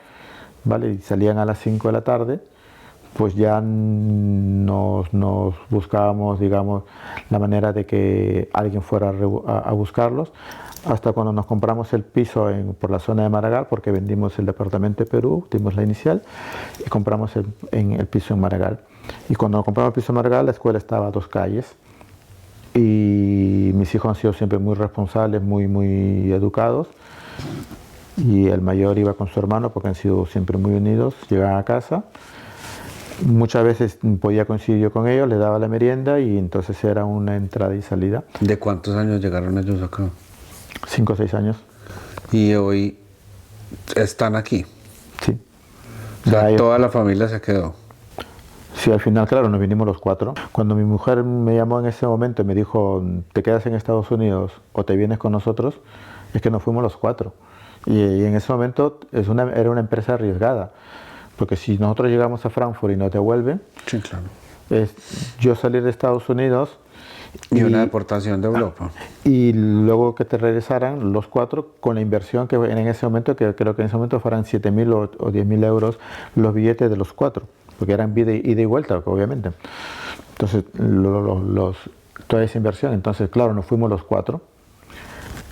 [SPEAKER 2] ¿vale? Y salían a las 5 de la tarde, pues ya nos buscábamos, digamos, la manera de que alguien fuera a buscarlos, hasta cuando nos compramos el piso por la zona de Maragall, porque vendimos el departamento de Perú, dimos la inicial, y compramos el piso en Maragall. Y cuando compramos el piso en Maragall, la escuela estaba a 2 calles, y mis hijos han sido siempre muy responsables, muy educados, y el mayor iba con su hermano porque han sido siempre muy unidos, llegaban a casa. Muchas veces podía coincidir yo con ellos, les daba la merienda y entonces era una entrada y salida.
[SPEAKER 1] ¿De cuántos años llegaron ellos acá?
[SPEAKER 2] 5 o 6 años.
[SPEAKER 1] Y hoy están aquí.
[SPEAKER 2] Sí.
[SPEAKER 1] O sea, toda la familia se quedó.
[SPEAKER 2] Sí, al final, claro, nos vinimos los 4. Cuando mi mujer me llamó en ese momento y me dijo, ¿te quedas en Estados Unidos o te vienes con nosotros? Es que nos fuimos los 4. Y en ese momento era una empresa arriesgada. Porque si nosotros llegamos a Frankfurt y nos devuelven,
[SPEAKER 1] Sí, claro.
[SPEAKER 2] es yo salir de Estados Unidos
[SPEAKER 1] Y una deportación de Europa.
[SPEAKER 2] y luego que te regresaran los 4 con la inversión que en ese momento, que creo que en ese momento fueran 7.000 o 10.000 euros los billetes de los 4, porque eran ida y vuelta, obviamente. Entonces, toda esa inversión, entonces, claro, nos fuimos los 4.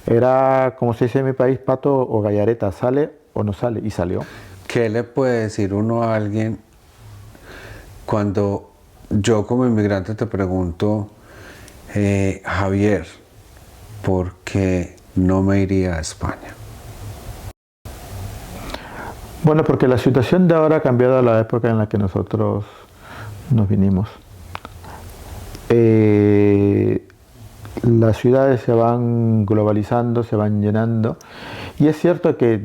[SPEAKER 2] Era, como se dice en mi país, pato o gallareta, sale o no sale, y salió.
[SPEAKER 1] ¿Qué le puede decir uno a alguien cuando yo como inmigrante te pregunto, Javier, ¿por qué no me iría a España?
[SPEAKER 2] Bueno, porque la situación de ahora ha cambiado a la época en la que nosotros nos vinimos. Las ciudades se van globalizando, se van llenando y es cierto que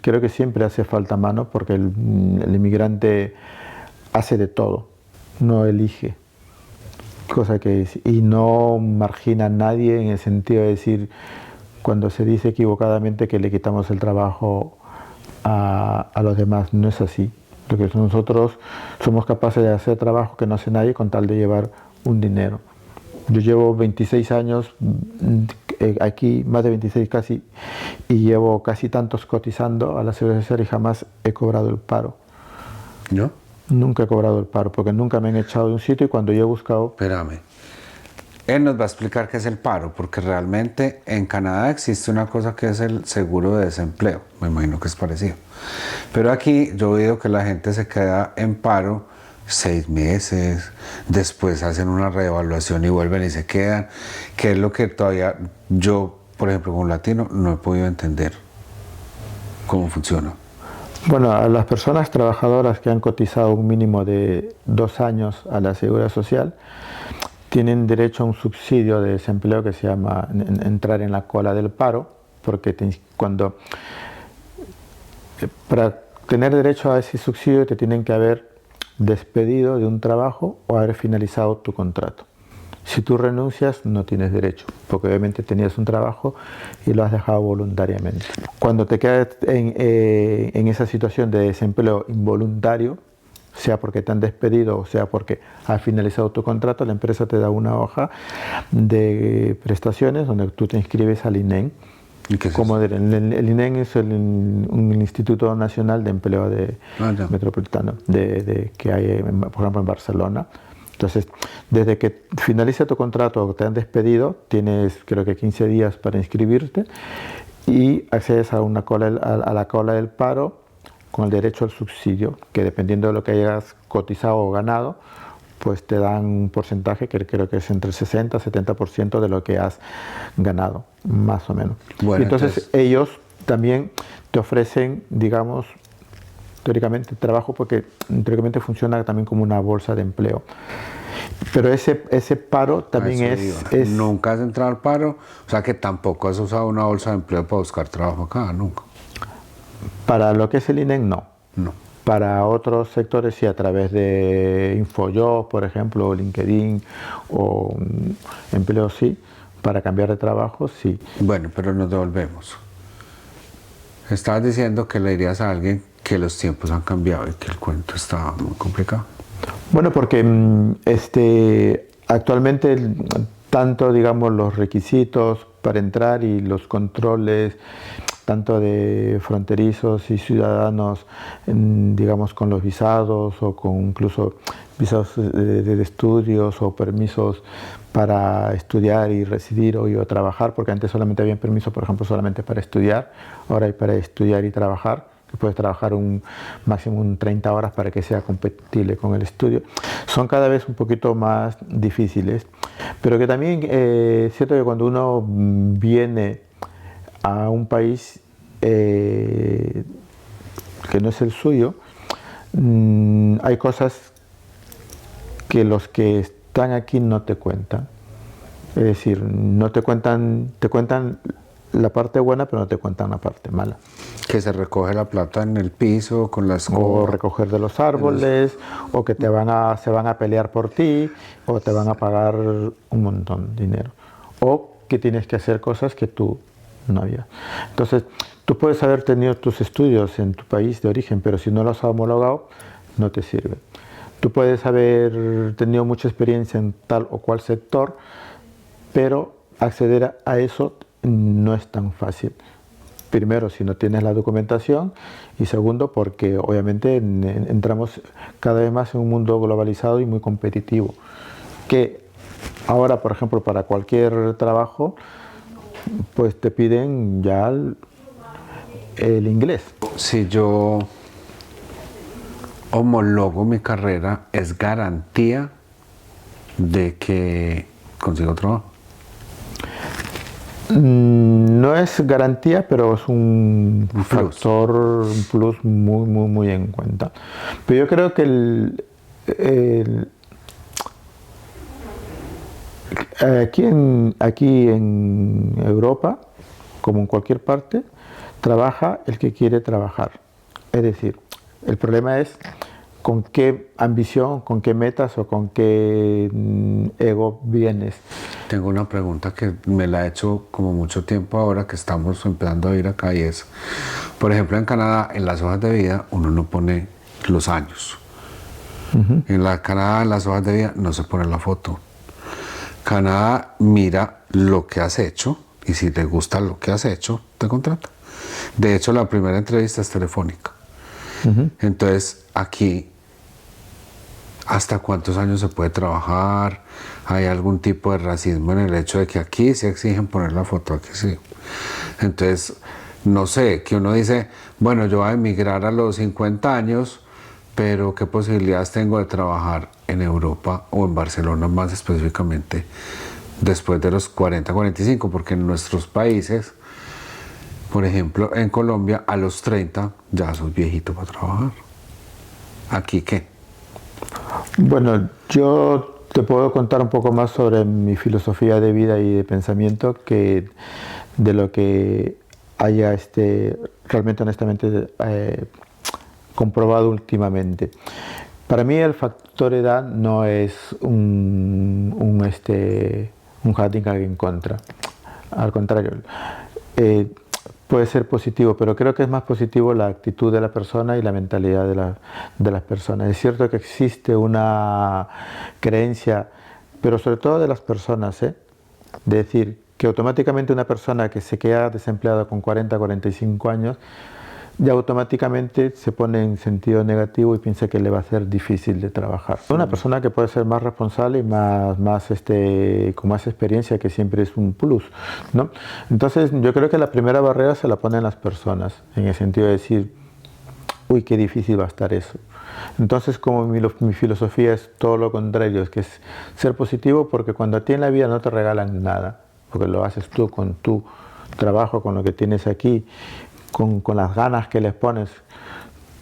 [SPEAKER 2] creo que siempre hace falta mano porque el inmigrante hace de todo, no elige, y no margina a nadie en el sentido de decir cuando se dice equivocadamente que le quitamos el trabajo a los demás, no es así. Lo que nosotros somos capaces de hacer trabajo que no hace nadie con tal de llevar un dinero. Yo llevo 26 años aquí, más de 26 casi, y llevo casi tantos cotizando a la Seguridad Social y jamás he cobrado el paro.
[SPEAKER 1] ¿No?
[SPEAKER 2] Nunca he cobrado el paro, porque nunca me han echado de un sitio y cuando yo he buscado...
[SPEAKER 1] Espérame. Él nos va a explicar qué es el paro, porque realmente en Canadá existe una cosa que es el seguro de desempleo. Me imagino que es parecido. Pero aquí yo he oído que la gente se queda en paro 6 meses, después hacen una reevaluación y vuelven y se quedan, que es lo que todavía yo, por ejemplo, como latino, no he podido entender cómo funciona.
[SPEAKER 2] Bueno, a las personas trabajadoras que han cotizado un mínimo de 2 años a la Seguridad Social, tienen derecho a un subsidio de desempleo que se llama entrar en la cola del paro, porque para tener derecho a ese subsidio te tienen que haber despedido de un trabajo o haber finalizado tu contrato. Si tú renuncias no tienes derecho, porque obviamente tenías un trabajo y lo has dejado voluntariamente. Cuando te quedas en esa situación de desempleo involuntario, sea porque te han despedido o sea porque has finalizado tu contrato, la empresa te da una hoja de prestaciones donde tú te inscribes al INEM.
[SPEAKER 1] ¿Y qué es
[SPEAKER 2] Como
[SPEAKER 1] eso?
[SPEAKER 2] el INEM es un Instituto Nacional de Empleo Metropolitano que hay, por ejemplo, en Barcelona. Entonces, desde que finaliza tu contrato o te han despedido, tienes creo que 15 días para inscribirte y accedes a la cola del paro con el derecho al subsidio, que dependiendo de lo que hayas cotizado o ganado, pues te dan un porcentaje que creo que es entre el 60 y 70% de lo que has ganado, más o menos.
[SPEAKER 1] Bueno,
[SPEAKER 2] y entonces ellos también te ofrecen, digamos, teóricamente trabajo, porque teóricamente funciona también como una bolsa de empleo. Pero ese paro también es...
[SPEAKER 1] ¿Nunca has entrado al paro? O sea que tampoco has usado una bolsa de empleo para buscar trabajo acá, nunca.
[SPEAKER 2] Para lo que es el INEM, no.
[SPEAKER 1] No.
[SPEAKER 2] Para otros sectores sí, a través de InfoJob, por ejemplo, o LinkedIn o empleo sí. Para cambiar de trabajo, sí.
[SPEAKER 1] Bueno, pero nos devolvemos. Estabas diciendo que le dirías a alguien que los tiempos han cambiado y que el cuento está muy complicado.
[SPEAKER 2] Bueno, porque actualmente tanto, digamos, los requisitos para entrar y los controles, tanto de fronterizos y ciudadanos, digamos, con los visados o con incluso visados de estudios o permisos para estudiar y residir o trabajar, porque antes solamente había permiso, por ejemplo, solamente para estudiar, ahora hay para estudiar y trabajar, que puedes trabajar máximo 30 horas para que sea compatible con el estudio. Son cada vez un poquito más difíciles, pero que también es cierto que cuando uno viene a un país que no es el suyo, hay cosas que los que están aquí no te cuentan. Es decir, no te cuentan la parte buena, pero no te cuentan la parte mala.
[SPEAKER 1] Que se recoge la plata en el piso con las
[SPEAKER 2] O recoger de los árboles, o que se van a pelear por ti, o te van a pagar un montón de dinero. O que tienes que hacer cosas que tú no habías. Entonces, tú puedes haber tenido tus estudios en tu país de origen, pero si no los has homologado, no te sirve. Tú puedes haber tenido mucha experiencia en tal o cual sector, pero acceder a eso no es tan fácil. Primero, si no tienes la documentación, y segundo, porque obviamente entramos cada vez más en un mundo globalizado y muy competitivo, que ahora, por ejemplo, para cualquier trabajo, pues te piden ya el inglés.
[SPEAKER 1] Si yo homologo mi carrera, ¿es garantía de que consigo trabajo?
[SPEAKER 2] No es garantía, pero es un factor, un plus muy en cuenta. Pero yo creo que aquí en Europa, como en cualquier parte, trabaja el que quiere trabajar. Es decir, el problema es con qué ambición, con qué metas o con qué ego vienes.
[SPEAKER 1] Tengo una pregunta que me la he hecho como mucho tiempo ahora que estamos empezando a ir acá, y es, por ejemplo, en Canadá, en las hojas de vida uno no pone los años. En la Canadá, en las hojas de vida, no se pone la foto. Canadá mira lo que has hecho y si le gusta lo que has hecho, te contrata. De hecho, la primera entrevista es telefónica. Entonces, aquí, ¿hasta cuántos años se puede trabajar? ¿Hay algún tipo de racismo en el hecho de que aquí se exigen poner la foto, aquí sí? Entonces, no sé, que uno dice, bueno, yo voy a emigrar a los 50 años, pero ¿qué posibilidades tengo de trabajar en Europa o en Barcelona más específicamente después de los 40, 45? Porque en nuestros países, por ejemplo, en Colombia, a los 30 ya sos viejito para trabajar. ¿Aquí qué?
[SPEAKER 2] Bueno, yo te puedo contar un poco más sobre mi filosofía de vida y de pensamiento que de lo que haya realmente honestamente comprobado últimamente. Para mí el factor edad no es un handicap en contra. Al contrario, puede ser positivo, pero creo que es más positivo la actitud de la persona y la mentalidad de las personas. Es cierto que existe una creencia, pero sobre todo de las personas, de decir que automáticamente una persona que se queda desempleada con 40, 45 años, ya automáticamente se pone en sentido negativo y piensa que le va a ser difícil de trabajar. Una persona que puede ser más responsable y con más experiencia, que siempre es un plus, ¿no? Entonces yo creo que la primera barrera se la ponen las personas, en el sentido de decir, uy, qué difícil va a estar eso. Entonces, como mi filosofía es todo lo contrario, es que es ser positivo, porque cuando a ti en la vida no te regalan nada, porque lo haces tú con tu trabajo, con lo que tienes aquí, con las ganas que les pones,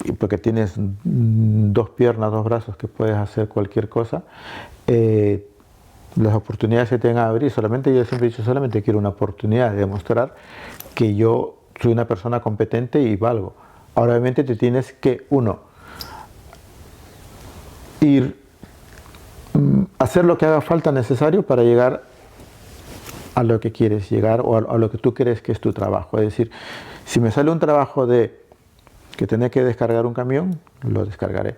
[SPEAKER 2] y porque tienes 2 piernas, 2 brazos, que puedes hacer cualquier cosa, las oportunidades se te van a abrir. Yo siempre he dicho, solamente quiero una oportunidad de demostrar que yo soy una persona competente y valgo. Ahora, obviamente, te tienes que, hacer lo que haga falta necesario para llegar a lo que quieres llegar o a lo que tú crees que es tu trabajo. Es decir, si me sale un trabajo de que tener que descargar un camión, lo descargaré.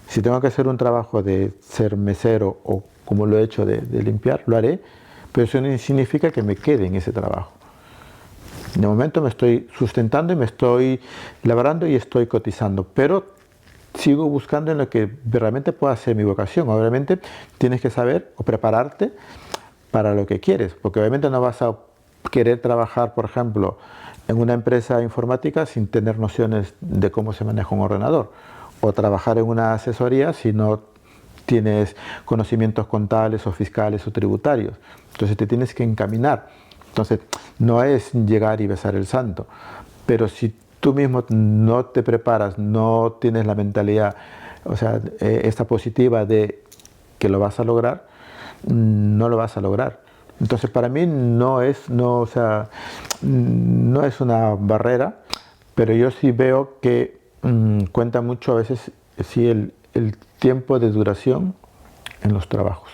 [SPEAKER 2] Si tengo que hacer un trabajo de ser mesero o como lo he hecho de limpiar, lo haré, pero eso no significa que me quede en ese trabajo. De momento me estoy sustentando y me estoy labrando y estoy cotizando, pero sigo buscando en lo que realmente pueda ser mi vocación. Obviamente tienes que saber o prepararte para lo que quieres, porque obviamente no vas a querer trabajar, por ejemplo, en una empresa informática sin tener nociones de cómo se maneja un ordenador, o trabajar en una asesoría si no tienes conocimientos contables o fiscales o tributarios. Entonces te tienes que encaminar. Entonces no es llegar y besar el santo, pero si tú mismo no te preparas, no tienes la mentalidad, esta positiva de que lo vas a lograr, no lo vas a lograr. Entonces para mí no es una barrera, pero yo sí veo que cuenta mucho a veces sí el tiempo de duración en los trabajos.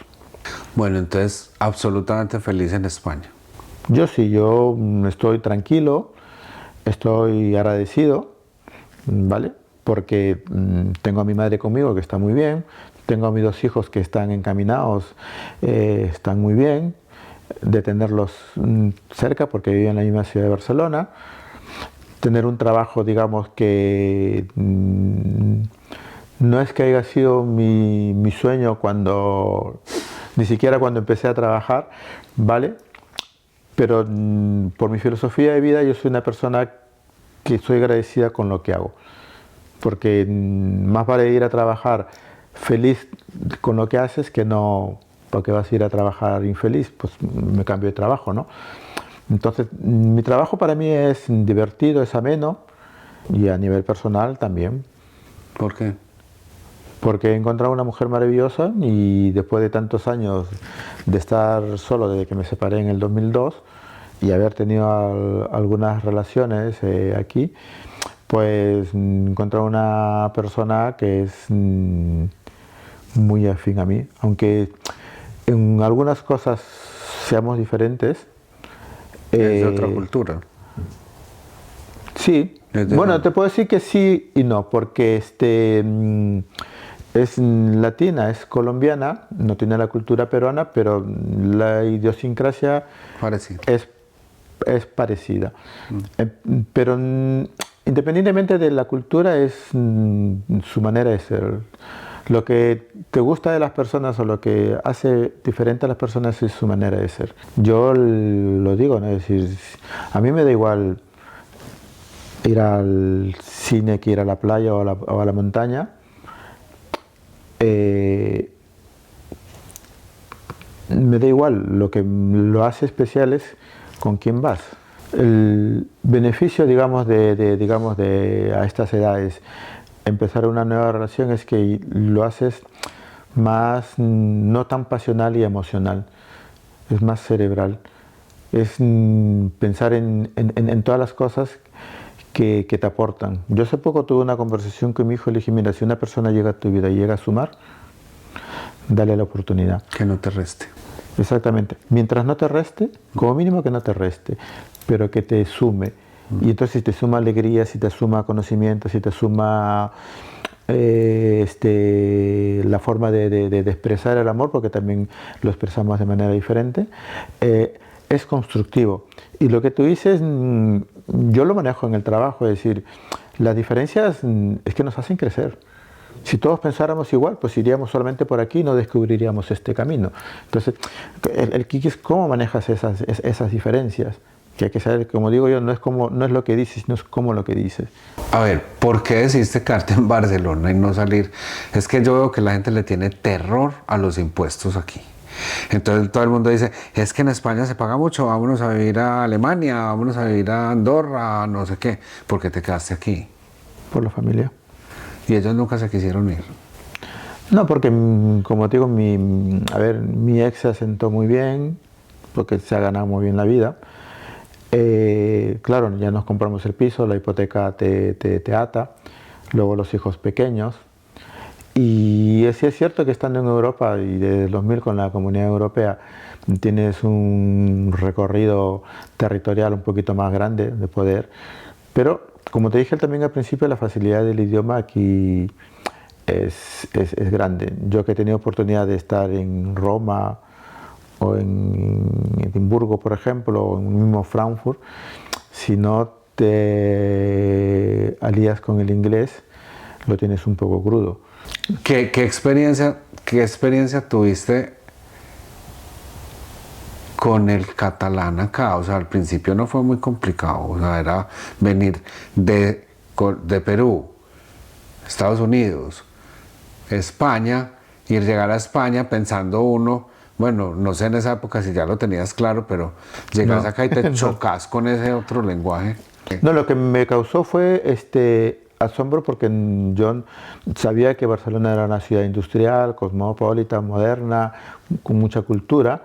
[SPEAKER 1] Bueno, entonces absolutamente feliz en España.
[SPEAKER 2] Yo sí, yo estoy tranquilo, estoy agradecido, ¿vale? Porque tengo a mi madre conmigo, que está muy bien, tengo a mis 2 hijos que están encaminados, están muy bien, de tenerlos cerca porque viven en la misma ciudad de Barcelona, tener un trabajo, digamos, que no es que haya sido mi sueño ni siquiera cuando empecé a trabajar, ¿vale? Pero por mi filosofía de vida yo soy una persona que soy agradecida con lo que hago, porque más vale ir a trabajar feliz con lo que haces que no porque vas a ir a trabajar infeliz, pues me cambio de trabajo, ¿no? Entonces mi trabajo para mí es divertido, es ameno, y a nivel personal también.
[SPEAKER 1] ¿Por qué?
[SPEAKER 2] Porque he encontrado una mujer maravillosa y después de tantos años de estar solo desde que me separé en el 2002 y haber tenido algunas relaciones aquí, pues he encontrado una persona que es muy afín a mí, aunque en algunas cosas seamos diferentes.
[SPEAKER 1] Es de otra cultura.
[SPEAKER 2] Sí, Bueno, te puedo decir que sí y no, porque es latina, es colombiana, no tiene la cultura peruana, pero la idiosincrasia
[SPEAKER 1] Parecido.
[SPEAKER 2] es parecida. Pero independientemente de la cultura, es su manera de ser. Lo que te gusta de las personas o lo que hace diferente a las personas es su manera de ser. Yo lo digo, ¿no? Es decir, a mí me da igual ir al cine que ir a la playa o a la montaña. Me da igual, lo que lo hace especial es con quién vas. El beneficio, digamos, a estas edades, empezar una nueva relación es que lo haces más, no tan pasional y emocional, es más cerebral. Es pensar en todas las cosas que te aportan. Yo hace poco tuve una conversación con mi hijo y le dije, mira, si una persona llega a tu vida y llega a sumar, dale la oportunidad.
[SPEAKER 1] Que no te reste.
[SPEAKER 2] Exactamente. Mientras no te reste, como mínimo que no te reste, pero que te sume. Y entonces si te suma alegría, si te suma conocimiento, si te suma la forma de expresar el amor, porque también lo expresamos de manera diferente, es constructivo. Y lo que tú dices, yo lo manejo en el trabajo, es decir, las diferencias es que nos hacen crecer. Si todos pensáramos igual, pues iríamos solamente por aquí y no descubriríamos este camino. Entonces, el kiki es cómo manejas esas diferencias. Que hay que saber, como digo yo, no es lo que dices, no es cómo lo que dices.
[SPEAKER 1] A ver, ¿por qué decidiste quedarte en Barcelona y no salir? Es que yo veo que la gente le tiene terror a los impuestos aquí. Entonces todo el mundo dice, es que en España se paga mucho, vámonos a vivir a Alemania, vámonos a vivir a Andorra, no sé qué. ¿Por qué te quedaste aquí?
[SPEAKER 2] Por la familia.
[SPEAKER 1] Y ellos nunca se quisieron ir.
[SPEAKER 2] No, porque como te digo, mi ex se asentó muy bien, porque se ha ganado muy bien la vida. Claro, ya nos compramos el piso, la hipoteca te ata, luego los hijos pequeños. Y sí es cierto que estando en Europa y desde el 2000 con la Comunidad Europea tienes un recorrido territorial un poquito más grande de poder, pero como te dije también al principio, la facilidad del idioma aquí es grande. Yo que he tenido oportunidad de estar en Roma o en Edimburgo, por ejemplo, o en el mismo Frankfurt, si no te alías con el inglés, lo tienes un poco crudo.
[SPEAKER 1] ¿Qué experiencia tuviste con el catalán acá? O sea, al principio no fue muy complicado, o sea, era venir de Perú, Estados Unidos, España, y llegar a España pensando uno, bueno, no sé en esa época si ya lo tenías claro, pero llegas acá y te chocas con ese otro lenguaje.
[SPEAKER 2] No, lo que me causó fue asombro porque yo sabía que Barcelona era una ciudad industrial, cosmopolita, moderna, con mucha cultura,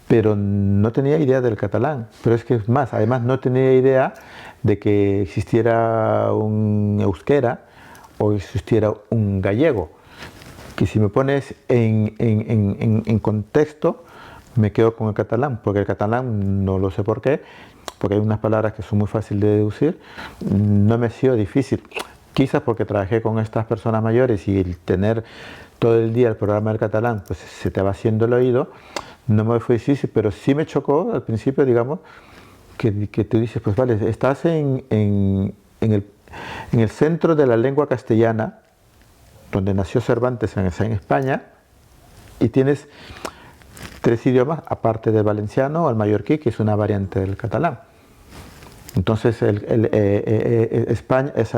[SPEAKER 2] pero no tenía idea del catalán. Pero es que es más, además no tenía idea de que existiera un euskera o existiera un gallego. Que si me pones en contexto, me quedo con el catalán, porque el catalán no lo sé por qué, porque hay unas palabras que son muy fáciles de deducir, no me ha sido difícil. Quizás porque trabajé con estas personas mayores y el tener todo el día el programa del catalán, pues se te va haciendo el oído, no me fue difícil, pero sí me chocó al principio, digamos, que tú dices, pues vale, estás en el centro de la lengua castellana, donde nació Cervantes en España, y tienes 3 idiomas, aparte del valenciano o el mallorquí, que es una variante del catalán. Entonces, España es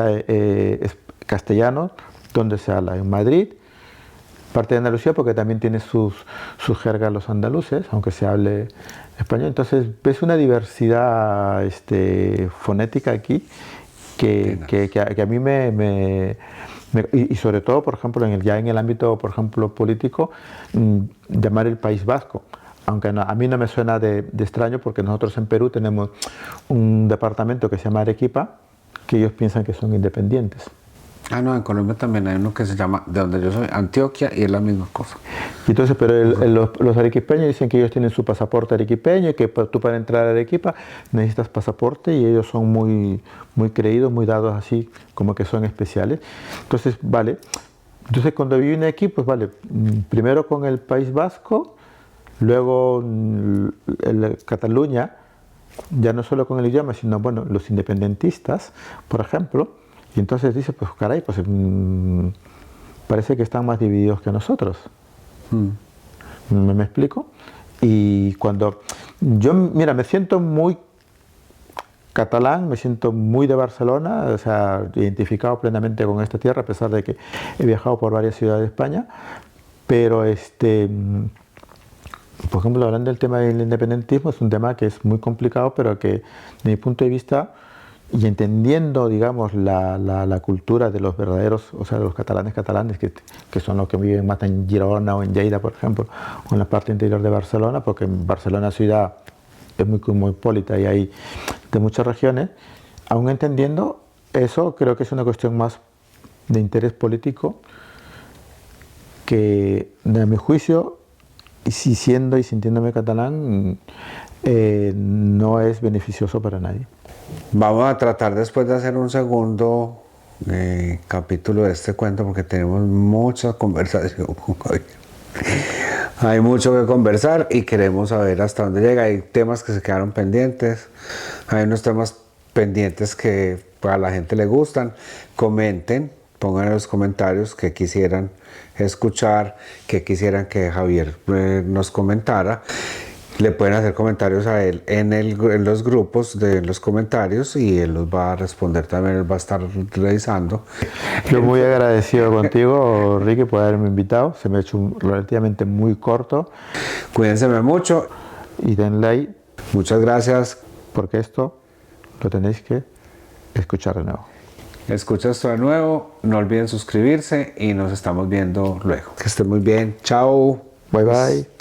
[SPEAKER 2] castellano, donde se habla en Madrid, parte de Andalucía, porque también tiene sus jergas los andaluces, aunque se hable español. Entonces, ves una diversidad fonética aquí que a mí y sobre todo, por ejemplo, ya en el ámbito, por ejemplo, político, llamar el País Vasco. Aunque a mí no me suena de extraño, porque nosotros en Perú tenemos un departamento que se llama Arequipa, que ellos piensan que son independientes.
[SPEAKER 1] Ah, no, en Colombia también hay uno que se llama, de donde yo soy, Antioquia, y es la misma cosa.
[SPEAKER 2] Y entonces, pero los arequipeños dicen que ellos tienen su pasaporte arequipeño y que tú para entrar a Arequipa necesitas pasaporte y ellos son muy, muy creídos, muy dados así, como que son especiales. Entonces, vale. Entonces, cuando vine aquí, pues vale, primero con el País Vasco, luego Cataluña, ya no solo con el idioma, sino, bueno, los independentistas, por ejemplo, y entonces dice, pues caray, pues parece que están más divididos que nosotros. ¿Me explico? Y cuando yo, mira, me siento muy catalán, me siento muy de Barcelona, o sea, identificado plenamente con esta tierra, a pesar de que he viajado por varias ciudades de España, pero por ejemplo, hablando del tema del independentismo, es un tema que es muy complicado, pero que, de mi punto de vista, y entendiendo, digamos, la cultura de los verdaderos, o sea, de los catalanes, que son los que viven más en Girona o en Lleida, por ejemplo, o en la parte interior de Barcelona, porque en Barcelona ciudad es muy cosmopolita y hay de muchas regiones, aún entendiendo eso, creo que es una cuestión más de interés político que, a mi juicio, y si siendo y sintiéndome catalán, no es beneficioso para nadie.
[SPEAKER 1] Vamos a tratar después de hacer un segundo capítulo de este cuento porque tenemos mucha conversación con Javier. Hay mucho que conversar y queremos saber hasta dónde llega. Hay temas que se quedaron pendientes, hay unos temas pendientes que a la gente le gustan. Comenten, pongan en los comentarios que quisieran escuchar, que quisieran que Javier nos comentara. Le pueden hacer comentarios a él en los grupos de los comentarios y él los va a responder también, él va a estar revisando.
[SPEAKER 2] Yo muy agradecido contigo, Ricky, por haberme invitado. Se me ha hecho relativamente muy corto.
[SPEAKER 1] Cuídense mucho.
[SPEAKER 2] Y den like.
[SPEAKER 1] Muchas gracias.
[SPEAKER 2] Porque esto lo tenéis que escuchar de nuevo.
[SPEAKER 1] Escucha esto de nuevo, no olviden suscribirse y nos estamos viendo luego. Que estén muy bien. Chao.
[SPEAKER 2] Bye bye.